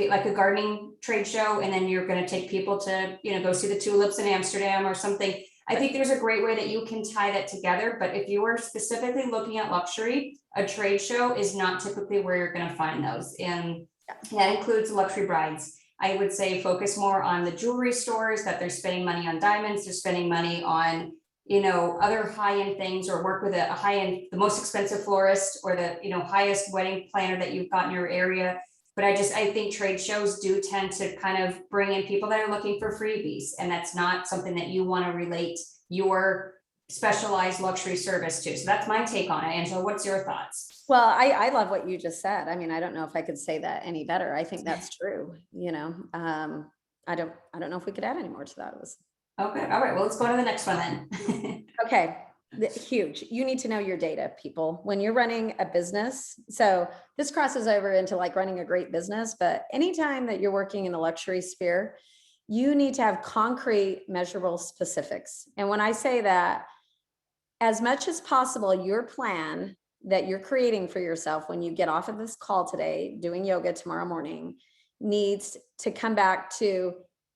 like a gardening trade show, and then you're going to take people to, go see the tulips in Amsterdam or something. I think there's a great way that you can tie that together. But if you are specifically looking at luxury, a trade show is not typically where you're going to find those. And that includes luxury brides. I would say focus more on the jewelry stores that they're spending money on diamonds, they're spending money on, other high-end things, or work with a high-end, the most expensive florist, or the, highest wedding planner that you've got in your area. But I think trade shows do tend to kind of bring in people that are looking for freebies. And that's not something that you want to relate your specialized luxury service to. So that's my take on it. Angela, what's your thoughts? Well, I love what you just said. I mean, I don't know if I could say that any better. I think that's true. I don't know if we could add any more to that. Okay. All right. Well, let's go to the next one then. Okay. Huge. You need to know your data, people, when you're running a business. So this crosses over into like running a great business, but anytime that you're working in the luxury sphere, you need to have concrete, measurable specifics. And when I say that, as much as possible, your plan that you're creating for yourself when you get off of this call today, doing yoga tomorrow morning, needs to come back to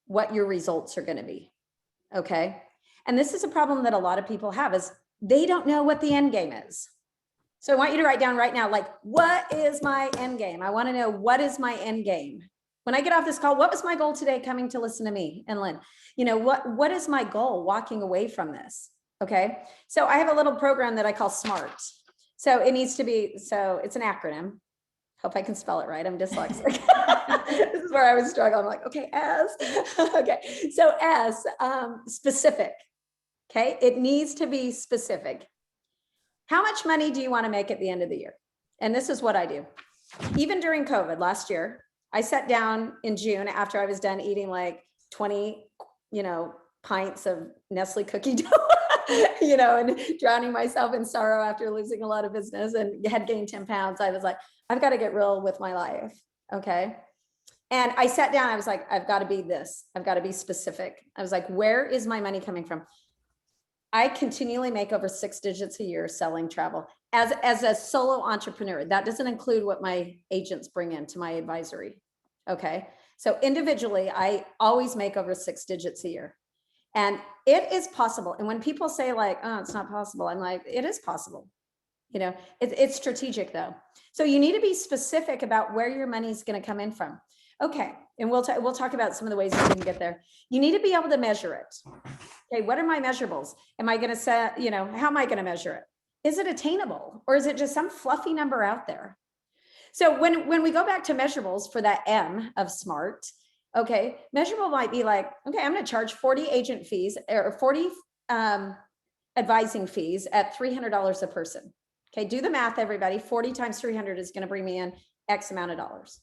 what your results are going to be. Okay. And this is a problem that a lot of people have, is they don't know what the end game is. So I want you to write down right now, like, what is my end game? I want to know, what is my end game? When I get off this call, what was my goal today coming to listen to me and Lynn? What is my goal walking away from this? Okay. So I have a little program that I call SMART. So it needs to be, so it's an acronym. Hope I can spell it right. I'm dyslexic. This is where I was struggling. I'm like, okay, S. Okay. So S, specific. Okay. It needs to be specific. How much money do you want to make at the end of the year? And this is what I do. Even during COVID last year, I sat down in June after I was done eating like 20, pints of Nestle cookie dough. And drowning myself in sorrow after losing a lot of business and had gained 10 pounds. I was like, I've got to get real with my life. Okay. And I sat down, I was like, I've got to be this. I've got to be specific. I was like, where is my money coming from? I continually make over 6 digits a year selling travel as a solo entrepreneur. That doesn't include what my agents bring into my advisory. Okay. So individually, I always make over 6 digits a year. And it is possible. And when people say like, oh, it's not possible, I'm like, it is possible. It's strategic though. So you need to be specific about where your money is going to come in from. Okay. And we'll talk about some of the ways you can get there. You need to be able to measure it. Okay. What are my measurables? Am I going to set, how am I going to measure it? Is it attainable, or is it just some fluffy number out there? So when we go back to measurables for that M of SMART, okay, measurable might be like, okay, I'm going to charge 40 agent fees or 40 advising fees at $300 a person. Okay, do the math, everybody. 40 times 300 is going to bring me in X amount of dollars.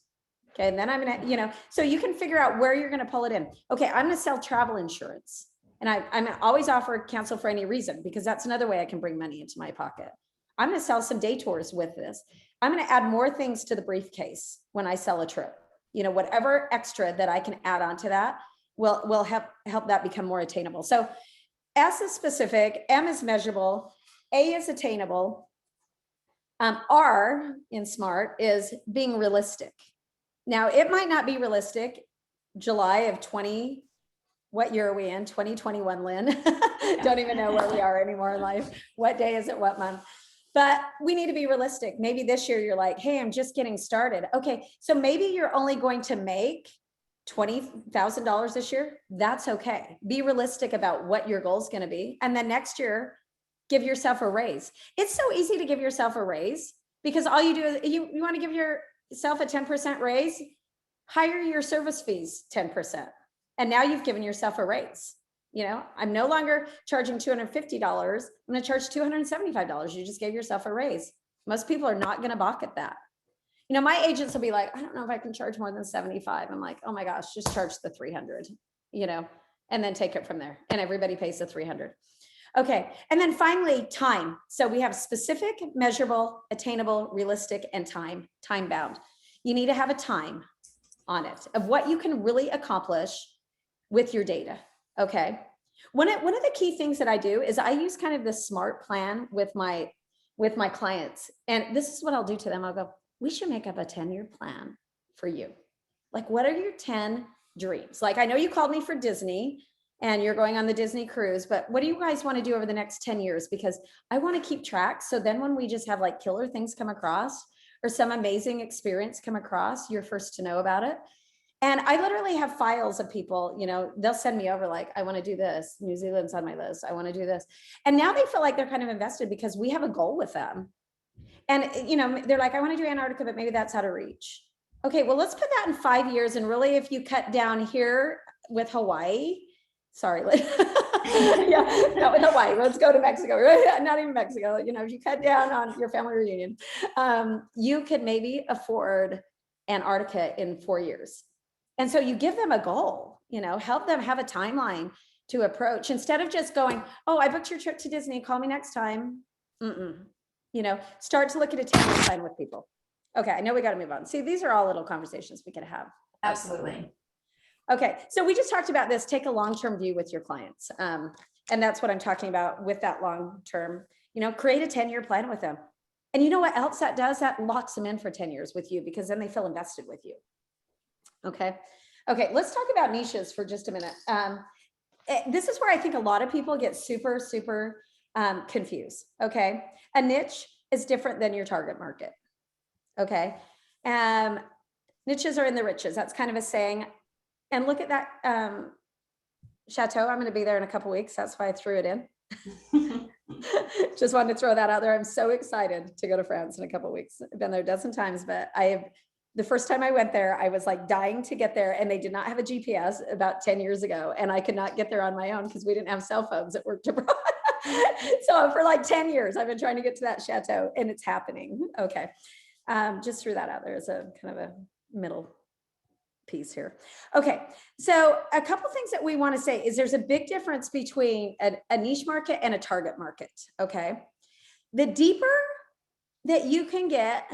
Okay, and then I'm going to, so you can figure out where you're going to pull it in. Okay, I'm going to sell travel insurance. And I'm always offer cancel for any reason, because that's another way I can bring money into my pocket. I'm going to sell some day tours with this. I'm going to add more things to the briefcase when I sell a trip. Whatever extra that I can add on to that will help that become more attainable. So S is specific, M is measurable, A is attainable, R in SMART is being realistic. Now, it might not be realistic July of 20, what year are we in? 2021, Lynn. Don't even know where we are anymore in life. What day is it? What month? But we need to be realistic. Maybe this year you're like, hey, I'm just getting started. Okay, so maybe you're only going to make $20,000 this year. That's okay. Be realistic about what your goal is going to be. And then next year, give yourself a raise. It's so easy to give yourself a raise because all you do is you want to give yourself a 10% raise, hire your service fees 10%. And now you've given yourself a raise. You know, I'm no longer charging $250. I'm going to charge $275. You just gave yourself a raise. Most people are not going to balk at that. You know, my agents will be like, I don't know if I can charge more than 75. I'm like, oh my gosh, just charge the 300, you know, and then take it from there. And everybody pays the 300. Okay. And then finally, time. So we have specific, measurable, attainable, realistic, and time bound. You need to have a time on it of what you can really accomplish with your data. Okay. One of the key things that I do is I use kind of this SMART plan with my clients. And this is what I'll do to them. I'll go, we should make up a 10-year plan for you. Like, what are your 10 dreams? Like, I know you called me for Disney and you're going on the Disney cruise, but what do you guys want to do over the next 10 years? Because I want to keep track. So then when we just have like killer things come across or some amazing experience come across, you're first to know about it. And I literally have files of people, you know, they'll send me over like, I want to do this. New Zealand's on my list. I want to do this. And now they feel like they're kind of invested because we have a goal with them. And, you know, they're like, I want to do Antarctica, but maybe that's out of reach. Okay, well, let's put that in 5 years. And really, if you cut down here with Hawaii, sorry, yeah, not with Hawaii, let's go to Mexico, not even Mexico. You know, if you cut down on your family reunion, you could maybe afford Antarctica in 4 years. And so you give them a goal, you know, help them have a timeline to approach instead of just going, oh, I booked your trip to Disney, call me next time. You know, start to look at a 10-year plan with people. Okay, I know we got to move on. See, these are all little conversations we could have. Absolutely. Okay, so we just talked about this. Take a long-term view with your clients. And that's what I'm talking about with that long-term, you know, create a 10-year plan with them. And you know what else that does? That locks them in for 10 years with you because then they feel invested with you. Okay, let's talk about niches for just a minute. This is where I think a lot of people get super confused. Okay, a niche is different than your target market. Okay, niches are in the riches. That's kind of a saying. And look at that chateau. I'm going to be there in a couple of weeks. That's why I threw it in. Just wanted to throw that out there. I'm so excited to go to France in a couple of weeks. I've been there a dozen times, but the first time I went there, I was like dying to get there, and they did not have a GPS about 10 years ago, and I could not get there on my own because we didn't have cell phones that worked abroad. So for like 10 years, I've been trying to get to that chateau, and it's happening. Okay, just threw that out there as a kind of a middle piece here. Okay, so a couple things that we want to say is there's a big difference between a niche market and a target market. Okay, the deeper that you can get,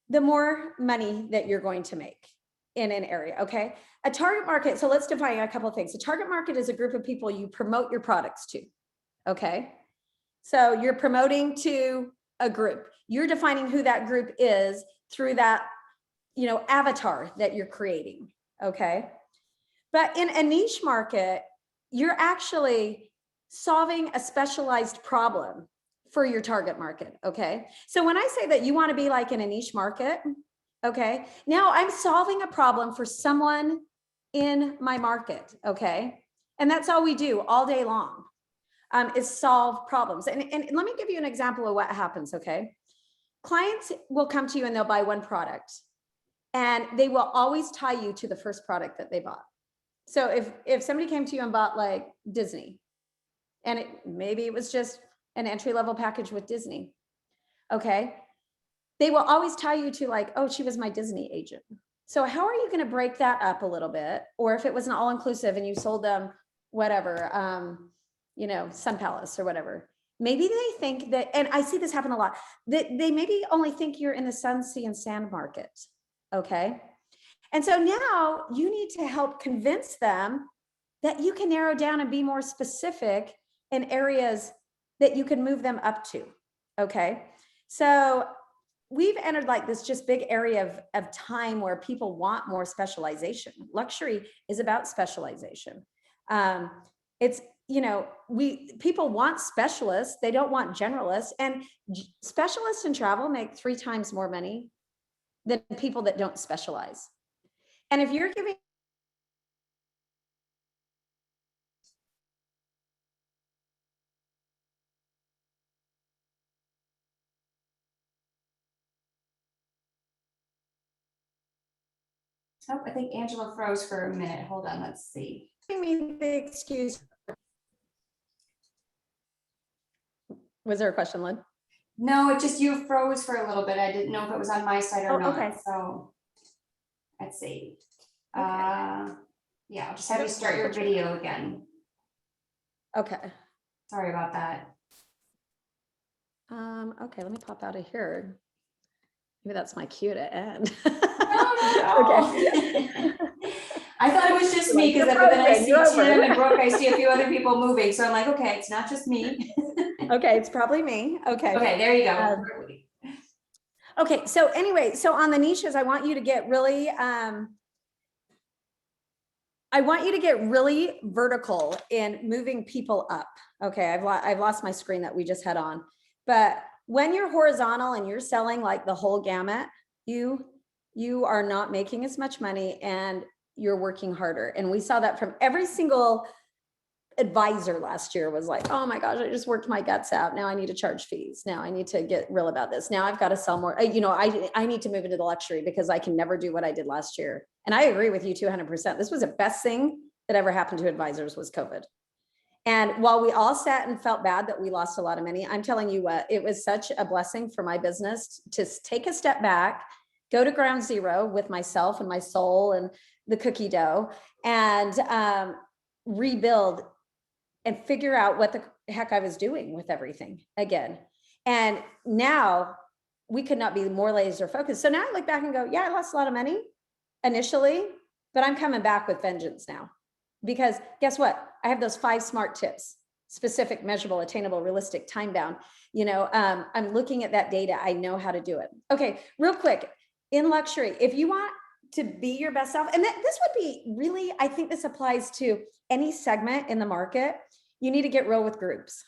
the more money that you're going to make in an area. Okay, a target market. So let's define a couple of things. A target market is a group of people you promote your products to. Okay, so you're promoting to a group. You're defining who that group is through that, you know, avatar that you're creating. Okay, but in a niche market, you're actually solving a specialized problem for your target market. Okay, so when I say that you want to be like in a niche market, okay, now I'm solving a problem for someone in my market. Okay, and that's all we do all day long, is solve problems. And let me give you an example of what happens. Okay, clients will come to you and they'll buy one product, and they will always tie you to the first product that they bought. So if somebody came to you and bought like Disney, and maybe it was just an entry-level package with Disney, okay, they will always tie you to like, oh, she was my Disney agent. So how are you going to break that up a little bit? Or if it was an all-inclusive and you sold them whatever, you know, Sun Palace or whatever, maybe they think that, and I see this happen a lot, that they maybe only think you're in the sun, sea, and sand market. Okay, and so now you need to help convince them that you can narrow down and be more specific in areas that you can move them up to. Okay, So we've entered like this just big area of time where people want more specialization. Luxury is about specialization. It's, you know, people want specialists, they don't want generalists, and specialists in travel make 3 times more money than people that don't specialize. And if you're giving Oh, I think Angela froze for a minute. Hold on, let's see. me the excuse, was there a question, Lynn? No, it just, you froze for a little bit. I didn't know if it was on my side or Oh, not, okay. so. Let's see. Okay. Yeah, I'll just have you start your video again. Okay. Sorry about that. Okay, let me pop out of here. Maybe that's my cue to end. No. Okay. I thought it was just me, because then I see Tim and Brooke, I see a few other people moving, so I'm like, okay, it's not just me. Okay, it's probably me. Okay. Okay, there you go. Okay, so anyway, so on the niches, I want you to get really, vertical in moving people up. Okay, I've lost my screen that we just had on, but when you're horizontal and you're selling like the whole gamut, you are not making as much money and you're working harder. And we saw that from every single advisor last year was like, oh my gosh, I just worked my guts out. Now I need to charge fees. Now I need to get real about this. Now I've got to sell more. You know, I need to move into the luxury because I can never do what I did last year. And I agree with you 200%. This was the best thing that ever happened to advisors was COVID. And while we all sat and felt bad that we lost a lot of money, I'm telling you what, it was such a blessing for my business to take a step back, go to ground zero with myself and my soul and the cookie dough, and rebuild and figure out what the heck I was doing with everything again. And now we could not be more laser focused. So now I look back and go, yeah, I lost a lot of money initially, but I'm coming back with vengeance now. Because guess what? I have those 5 smart tips: specific, measurable, attainable, realistic, time bound. You know, I'm looking at that data. I know how to do it. Okay, real quick, in luxury, if you want to be your best self, and this would be really, I think this applies to any segment in the market, you need to get real with groups,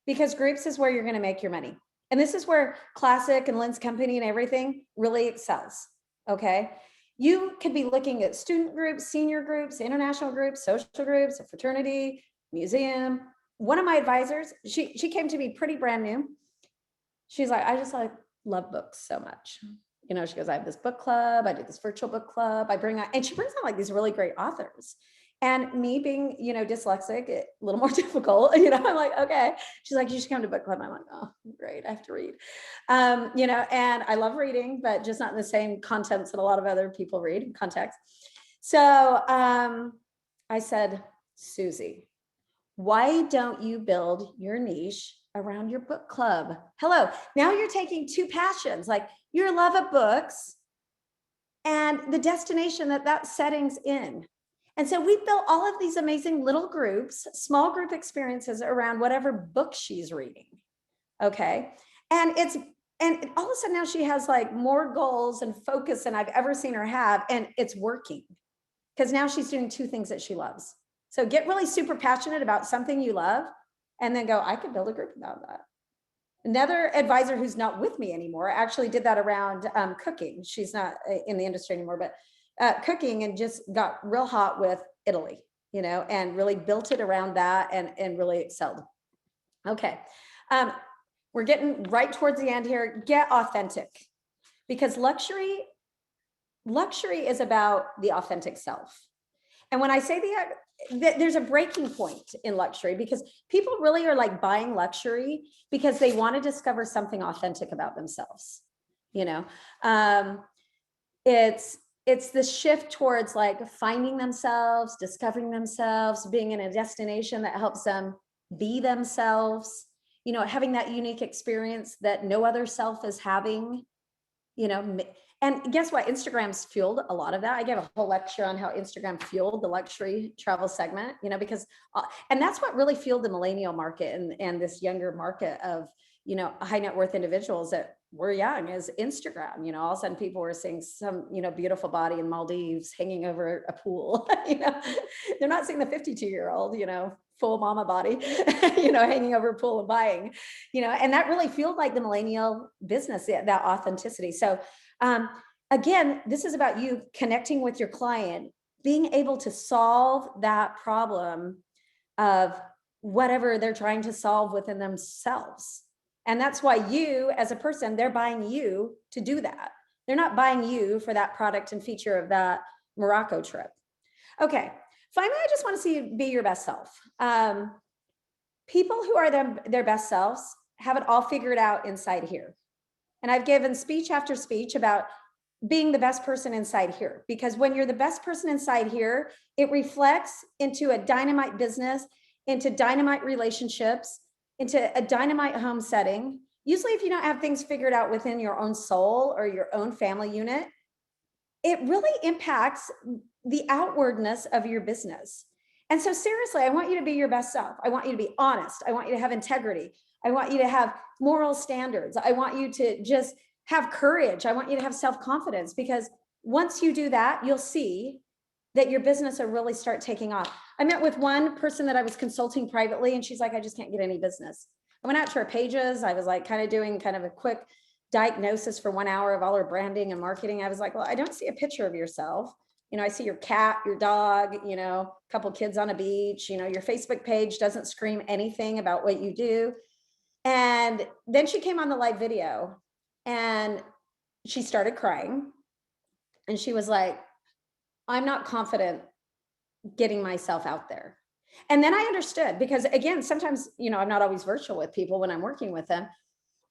because groups is where you're going to make your money. And this is where Classic and Lynn's company and everything really excels. Okay. You could be looking at student groups, senior groups, international groups, social groups, a fraternity, museum. One of my advisors, she came to me pretty brand new. She's like, I just love books so much. You know, she goes, I have this book club. I do this virtual book club. And she brings out like these really great authors. And me being, you know, dyslexic, a little more difficult, you know, I'm like, okay. She's like, you should come to book club. I'm like, oh, great, I have to read. You know, and I love reading, but just not in the same contents that a lot of other people read in context. So I said, Susie, why don't you build your niche around your book club? Hello, now you're taking 2 passions, like your love of books and the destination that setting's in. And so we built all of these amazing little groups, small group experiences around whatever book she's reading. Okay. And all of a sudden now she has like more goals and focus than I've ever seen her have. And it's working because now she's doing 2 things that she loves. So get really super passionate about something you love and then go, I could build a group about that. Another advisor who's not with me anymore actually did that around cooking. She's not in the industry anymore, but cooking, and just got real hot with Italy, you know, and really built it around that and really excelled. Okay. We're getting right towards the end here. Get authentic, because luxury is about the authentic self. And when I say there's a breaking point in luxury, because people really are like buying luxury because they want to discover something authentic about themselves. You know, it's the shift towards like finding themselves, discovering themselves, being in a destination that helps them be themselves, you know, having that unique experience that no other self is having, you know. And guess what? Instagram's fueled a lot of that. I gave a whole lecture on how Instagram fueled the luxury travel segment, you know, because, and that's what really fueled the millennial market and this younger market of, high net worth individuals that were young is Instagram. All of a sudden people were seeing some, beautiful body in Maldives hanging over a pool. They're not seeing the 52-year-old, full mama body, hanging over a pool and buying, and that really fueled like the millennial business, that authenticity. So again, this is about you connecting with your client, being able to solve that problem of whatever they're trying to solve within themselves. And that's why you, as a person, they're buying you to do that. They're not buying you for that product and feature of that Morocco trip. Okay. Finally, I just want to see you be your best self. People who are their best selves have it all figured out inside here. And I've given speech after speech about being the best person inside here, because when you're the best person inside here, it reflects into a dynamite business, into dynamite relationships, into a dynamite home setting. Usually, if you don't have things figured out within your own soul or your own family unit, it really impacts the outwardness of your business. And so seriously, I want you to be your best self. I want you to be honest. I want you to have integrity. I want you to have moral standards. I want you to just have courage. I want you to have self-confidence, because once you do that, you'll see that your business will really start taking off. I met with one person that I was consulting privately, and she's like, I just can't get any business. I went out to her pages. I was like doing a quick diagnosis for 1 hour of all her branding and marketing. I was like, well, I don't see a picture of yourself. I see your cat, your dog, a couple kids on a beach, your Facebook page doesn't scream anything about what you do. And then she came on the live video and she started crying. And she was like, I'm not confident getting myself out there. And then I understood, because again, sometimes, I'm not always virtual with people when I'm working with them.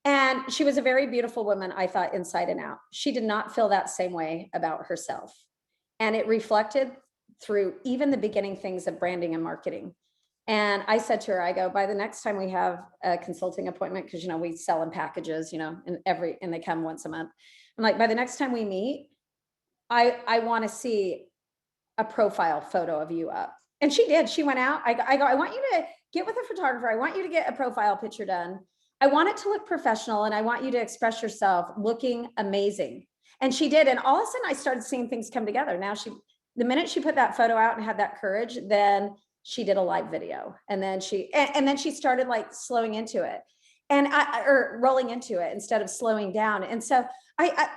And she was a very beautiful woman, I thought, inside and out. She did not feel that same way about herself. And it reflected through even the beginning things of branding and marketing. And I said to her, I go, by the next time we have a consulting appointment, because, we sell in packages, and they come once a month. I'm like, by the next time we meet, I want to see a profile photo of you up. And she did. She went out. I go, I want you to get with a photographer. I want you to get a profile picture done. I want it to look professional, and I want you to express yourself looking amazing. And she did. And all of a sudden I started seeing things come together. Now the minute she put that photo out and had that courage, then she did a live video. And then she started like slowing into it or rolling into it instead of slowing down. And so I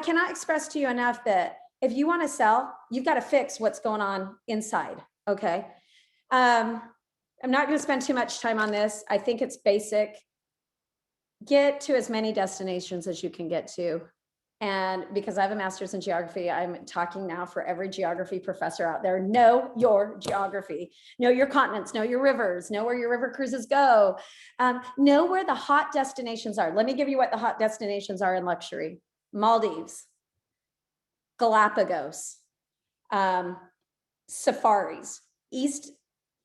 cannot express to you enough that if you want to sell, you've got to fix what's going on inside. Okay. I'm not going to spend too much time on this. I think it's basic. Get to as many destinations as you can get to. And because I have a master's in geography, I'm talking now for every geography professor out there. Know your geography, know your continents, know your rivers, know where your river cruises go, know where the hot destinations are. Let me give you what the hot destinations are in luxury: Maldives, Galapagos, safaris, East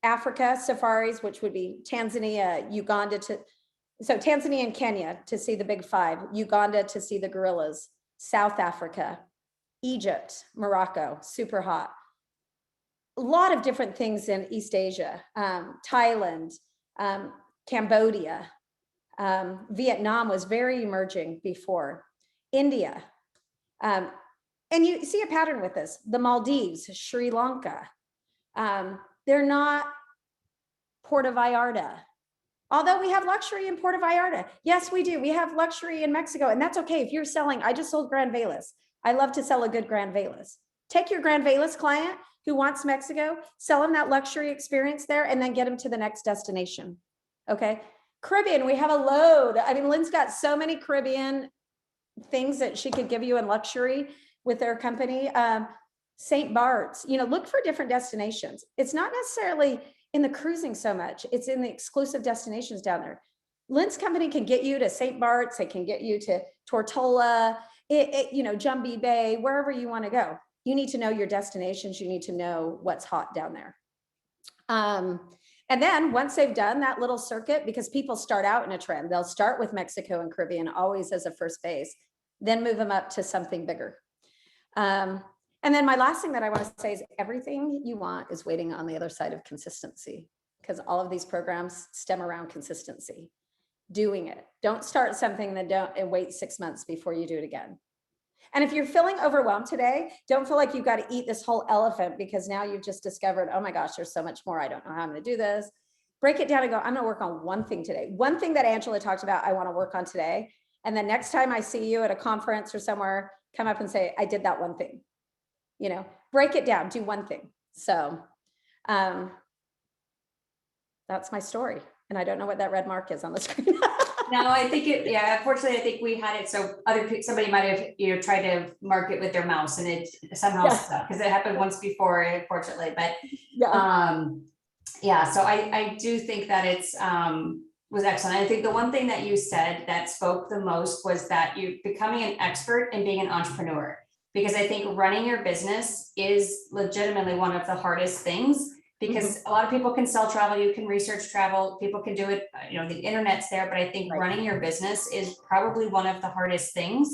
Africa safaris, which would be Tanzania, Uganda so Tanzania and Kenya to see the big five, Uganda to see the gorillas, South Africa, Egypt, Morocco, super hot. A lot of different things in East Asia, Thailand, Cambodia, Vietnam was very emerging before, India. And you see a pattern with this, the Maldives, Sri Lanka. They're not Puerto Vallarta. Although we have luxury in Puerto Vallarta. Yes, we do. We have luxury in Mexico, and that's okay. If you're selling, I just sold Grand Velas. I love to sell a good Grand Velas. Take your Grand Velas client who wants Mexico, sell them that luxury experience there, and then get them to the next destination. Okay. Caribbean, we have a load. I mean, Lynn's got so many Caribbean things that she could give you in luxury with their company. St. Bart's, look for different destinations. It's not necessarily in the cruising so much, it's in the exclusive destinations down there. Lynn's company can get you to St. Bart's, they can get you to Tortola, Jumbie Bay, wherever you want to go. You need to know your destinations, you need to know what's hot down there. And then once they've done that little circuit, because people start out in a trend, they'll start with Mexico and Caribbean always as a first base, then move them up to something bigger. And then my last thing that I want to say is everything you want is waiting on the other side of consistency, because all of these programs stem around consistency. doing it. Don't start something and wait 6 months before you do it again. And if you're feeling overwhelmed today, don't feel like you've got to eat this whole elephant because now you've just discovered, oh my gosh, there's so much more. I don't know how I'm going to do this. Break it down and go, I'm going to work on one thing today. One thing that Angela talked about, I want to work on today. And the next time I see you at a conference or somewhere, come up and say, I did that one thing. Break it down, do one thing. So that's my story. And I don't know what that red mark is on the screen. No, I think unfortunately, I think we had it. So somebody might have, tried to mark it with their mouse and it somehow stuck because it happened once before, unfortunately, but so I do think that it's, was excellent. I think the one thing that you said that spoke the most was that you becoming an expert in being an entrepreneur, because I think running your business is legitimately one of the hardest things. Because a lot of people can sell travel, you can research travel, people can do it, the internet's there, but I think running your business is probably one of the hardest things.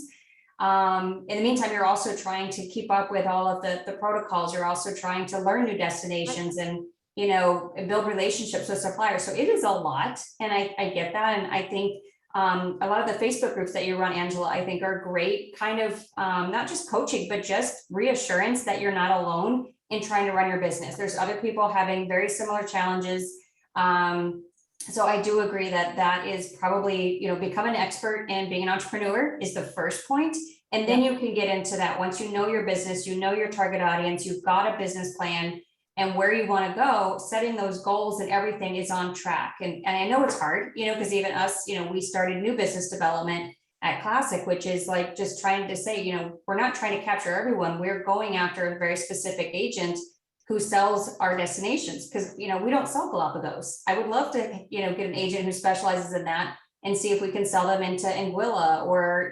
In the meantime, you're also trying to keep up with all of the protocols. You're also trying to learn new destinations and, and build relationships with suppliers. So it is a lot. And I get that. And I think a lot of the Facebook groups that you run, Angela, I think are great kind of not just coaching, but just reassurance that you're not alone in trying to run your business. There's other people having very similar challenges. So I do agree that is probably, become an expert in being an entrepreneur is the first point. And then you can get into that. Once you know your business, you know your target audience, you've got a business plan and where you want to go, setting those goals and everything is on track. And I know it's hard, because even us, we started new business development at Classic, which is like just trying to say, we're not trying to capture everyone. We're going after a very specific agent who sells our destinations because, we don't sell Galapagos. I would love to, get an agent who specializes in that and see if we can sell them into Anguilla or,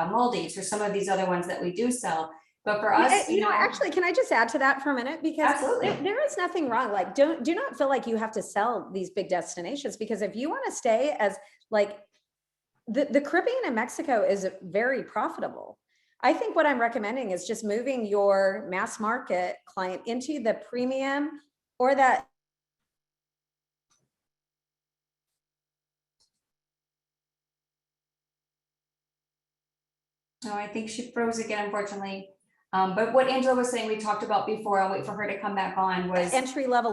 Maldives or some of these other ones that we do sell. But for us, actually, can I just add to that for a minute? Because absolutely. There is nothing wrong. Like, do not feel like you have to sell these big destinations, because if you want to stay as like, the Caribbean and Mexico is very profitable. I think what I'm recommending is just moving your mass market client into the premium or that. No, I think she froze again, unfortunately. But what Angela was saying, we talked about before, I'll wait for her to come back on, was entry level.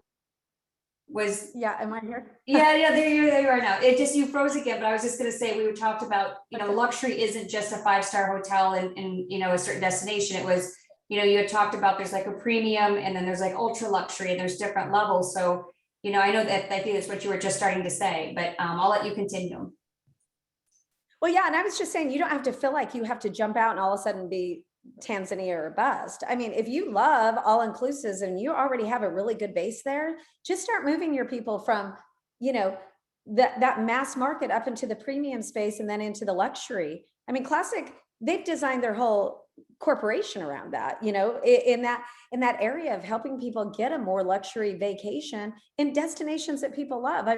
Am I here? Yeah, there you are now. It just, you froze again, but I was just gonna say, we talked about, luxury isn't just a 5-star hotel in a certain destination. It was, you had talked about there's like a premium and then there's like ultra luxury and there's different levels. So, I know that I think that's what you were just starting to say, but I'll let you continue. Well, yeah, and I was just saying, you don't have to feel like you have to jump out and all of a sudden be Tanzania or bust. I mean, if you love all inclusives and you already have a really good base there, just start moving your people from, that mass market up into the premium space and then into the luxury. I mean, Classic, they've designed their whole corporation around that, in that area of helping people get a more luxury vacation in destinations that people love.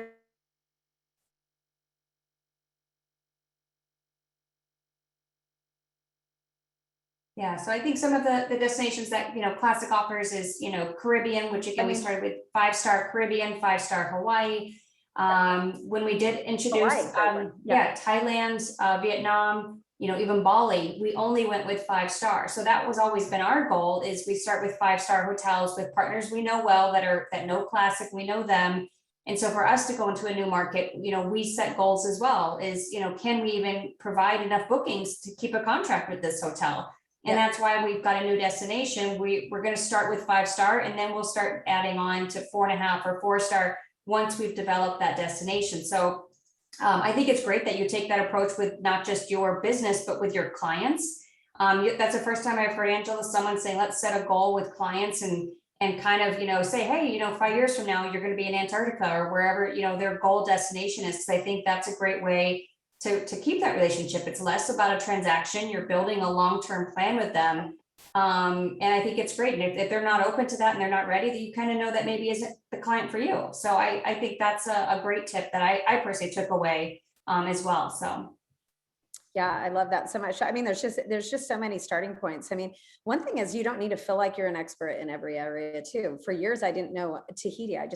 Yeah, so I think some of the destinations that, Classic offers is, Caribbean, which again, we started with 5-star Caribbean, 5-star Hawaii. When we did introduce, Thailand, Vietnam, even Bali, we only went with 5-star. So that was always been our goal, is we start with 5-star hotels with partners we know well that know Classic, we know them. And so for us to go into a new market, we set goals as well, is, can we even provide enough bookings to keep a contract with this hotel? And that's why we've got a new destination. We're going to start with 5-star and then we'll start adding on to 4.5 or 4-star once we've developed that destination. So I think it's great that you take that approach with not just your business, but with your clients. That's the first time I've heard, Angela, someone saying, let's set a goal with clients and kind of, say, hey, 5 years from now, you're going to be in Antarctica or wherever, their goal destination is. Because I think that's a great way to keep that relationship. It's less about a transaction. You're building a long-term plan with them. And I think it's great. And if they're not open to that and they're not ready, then you kind of know that maybe isn't the client for you. So I think that's a great tip that I personally took away as well. So. Yeah, I love that so much. I mean, there's just so many starting points. I mean, one thing is you don't need to feel like you're an expert in every area too. For years, I didn't know Tahiti. I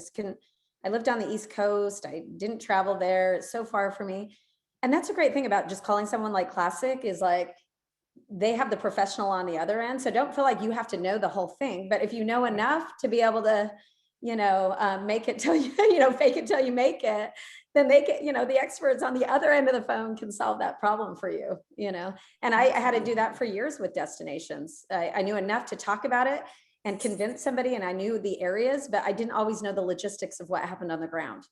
I lived on the East Coast. I didn't travel there. It's so far for me. And that's a great thing about just calling someone like Classic is like, they have the professional on the other end. So don't feel like you have to know the whole thing, but if you know enough to be able to, make it till you, fake it till you make it, then they get, the experts on the other end of the phone can solve that problem for you. And I had to do that for years with destinations. I knew enough to talk about it and convince somebody, and I knew the areas, but I didn't always know the logistics of what happened on the ground.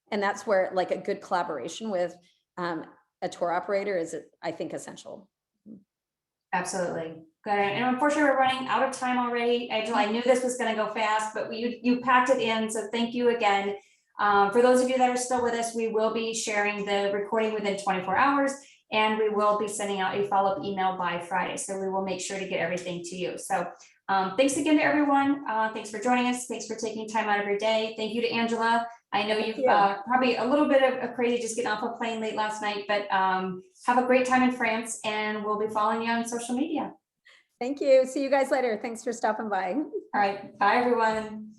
And that's where like a good collaboration with a tour operator is, I think, essential. Absolutely. Good. And unfortunately, we're running out of time already. Angela, I knew this was going to go fast, but you packed it in. So thank you again. For those of you that are still with us, we will be sharing the recording within 24 hours, and we will be sending out a follow-up email by Friday. So we will make sure to get everything to you. So thanks again to everyone. Thanks for joining us. Thanks for taking time out of your day. Thank you to Angela. I know you've probably a little bit of crazy just getting off a plane late last night, but have a great time in France, and we'll be following you on social media. Thank you. See you guys later. Thanks for stopping by. All right. Bye, everyone.